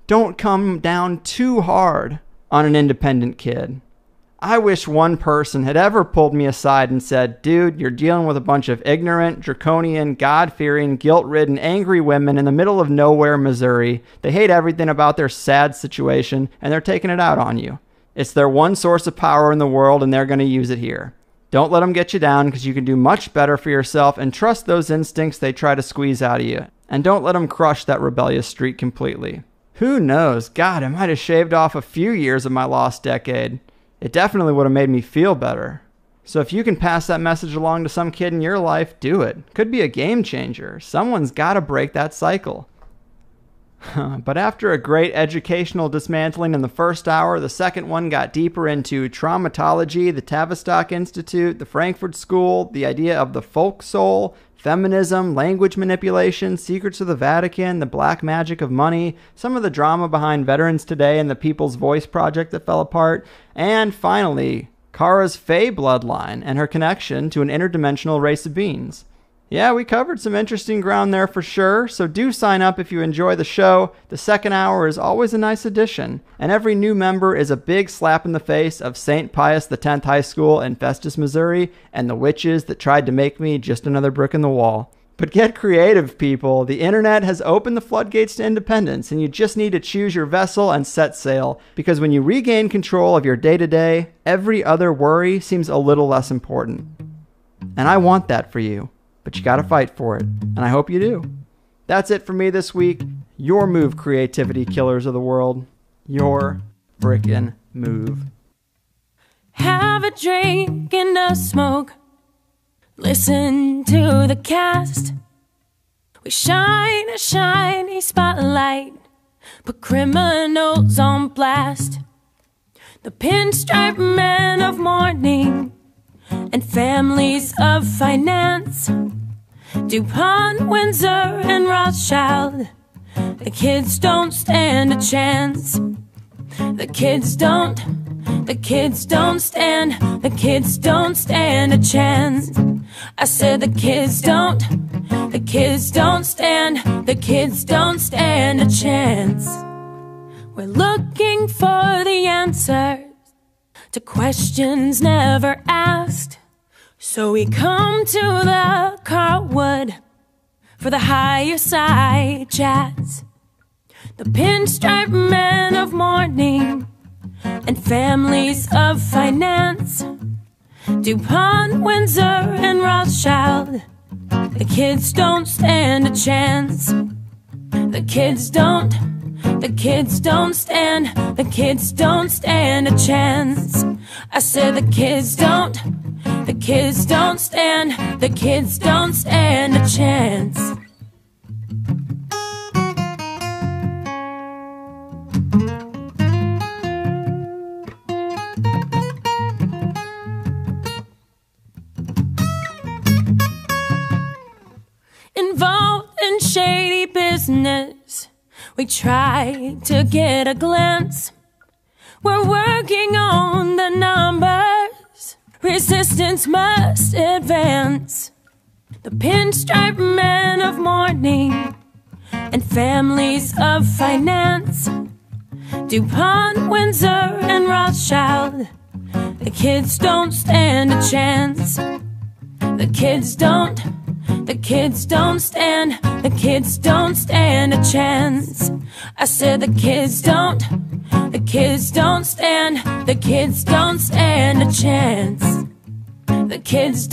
Speaker 4: Don't come down too hard on an independent kid. I wish one person had ever pulled me aside and said, dude, you're dealing with a bunch of ignorant, draconian, God-fearing, guilt-ridden, angry women in the middle of nowhere, Missouri. They hate everything about their sad situation, and they're taking it out on you. It's their one source of power in the world, and they're going to use it here. Don't let them get you down, because you can do much better for yourself, and trust those instincts they try to squeeze out of you. And don't let them crush that rebellious streak completely. Who knows? God, I might have shaved off a few years of my lost decade. It definitely would have made me feel better. So if you can pass that message along to some kid in your life, do it. Could be a game changer. Someone's got to break that cycle. But after a great educational dismantling in the first hour, the second one got deeper into traumatology, the Tavistock Institute, the Frankfurt School, the idea of the folk soul, feminism, language manipulation, secrets of the Vatican, the black magic of money, some of the drama behind Veterans Today and the People's Voice Project that fell apart, and finally, Cara's Fae bloodline and her connection to an interdimensional race of beings. Yeah, we covered some interesting ground there for sure, so do sign up if you enjoy the show. The second hour is always a nice addition, and every new member is a big slap in the face of St. Pius X High School in Festus, Missouri, and the witches that tried to make me just another brick in the wall. But get creative, people. The internet has opened the floodgates to independence, and you just need to choose your vessel and set sail, because when you regain control of your day-to-day, every other worry seems a little less important. And I want that for you. But you gotta fight for it, and I hope you do. That's it for me this week. Your move, creativity killers of the world. Your frickin' move.
Speaker 2: Have a drink and a smoke. Listen to the cast. We shine a shiny spotlight. Put criminals on blast. The pinstripe men of mourning and families of finance. DuPont, Windsor, and Rothschild. The kids don't stand a chance. The kids don't stand a chance. I said the kids don't stand a chance. We're looking for the answers to questions never asked. So we come to the Carlwood for the higher side chats. The pinstripe men of mourning and families of finance. DuPont, Windsor, and Rothschild. The kids don't stand a chance. The kids don't stand a chance. I said the kids don't stand a chance. Involved in shady business, we try to get a glance. We're working on the numbers. Resistance must advance. The pinstripe men of mourning and families of finance. DuPont, Windsor, and Rothschild. The kids don't stand a chance. The kids don't stand a chance. I said the kids don't stand a chance. The kids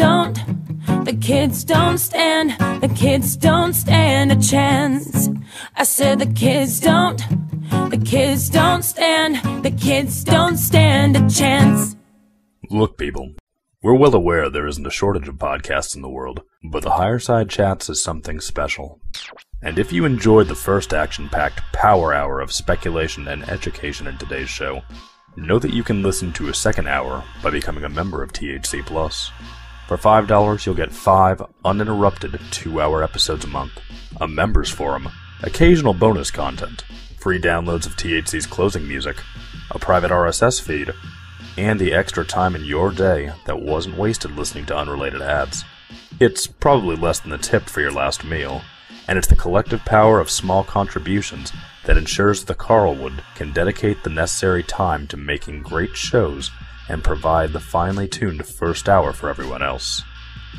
Speaker 2: don't stand a chance. I said the kids don't stand a chance.
Speaker 6: Look, people, we're well aware there isn't a shortage of podcasts in the world, but the Higher Side Chats is something special. And if you enjoyed the first action-packed power hour of speculation and education in today's show, know that you can listen to a second hour by becoming a member of THC+. For $5, you'll get 5 uninterrupted 2-hour episodes a month, a members forum, occasional bonus content, free downloads of THC's closing music, a private RSS feed, and the extra time in your day that wasn't wasted listening to unrelated ads. It's probably less than the tip for your last meal, and it's the collective power of small contributions that ensures the Carlwood can dedicate the necessary time to making great shows and provide the finely tuned first hour for everyone else.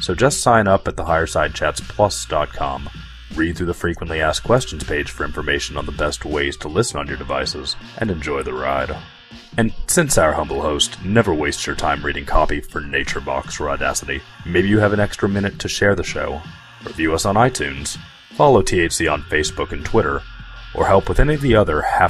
Speaker 6: So just sign up at the HighersideChatsPlus.com, read through the frequently asked questions page for information on the best ways to listen on your devices, and enjoy the ride. And since our humble host never wastes your time reading copy for NatureBox or Audacity, maybe you have an extra minute to share the show, review us on iTunes, follow THC on Facebook and Twitter, or help with any of the other half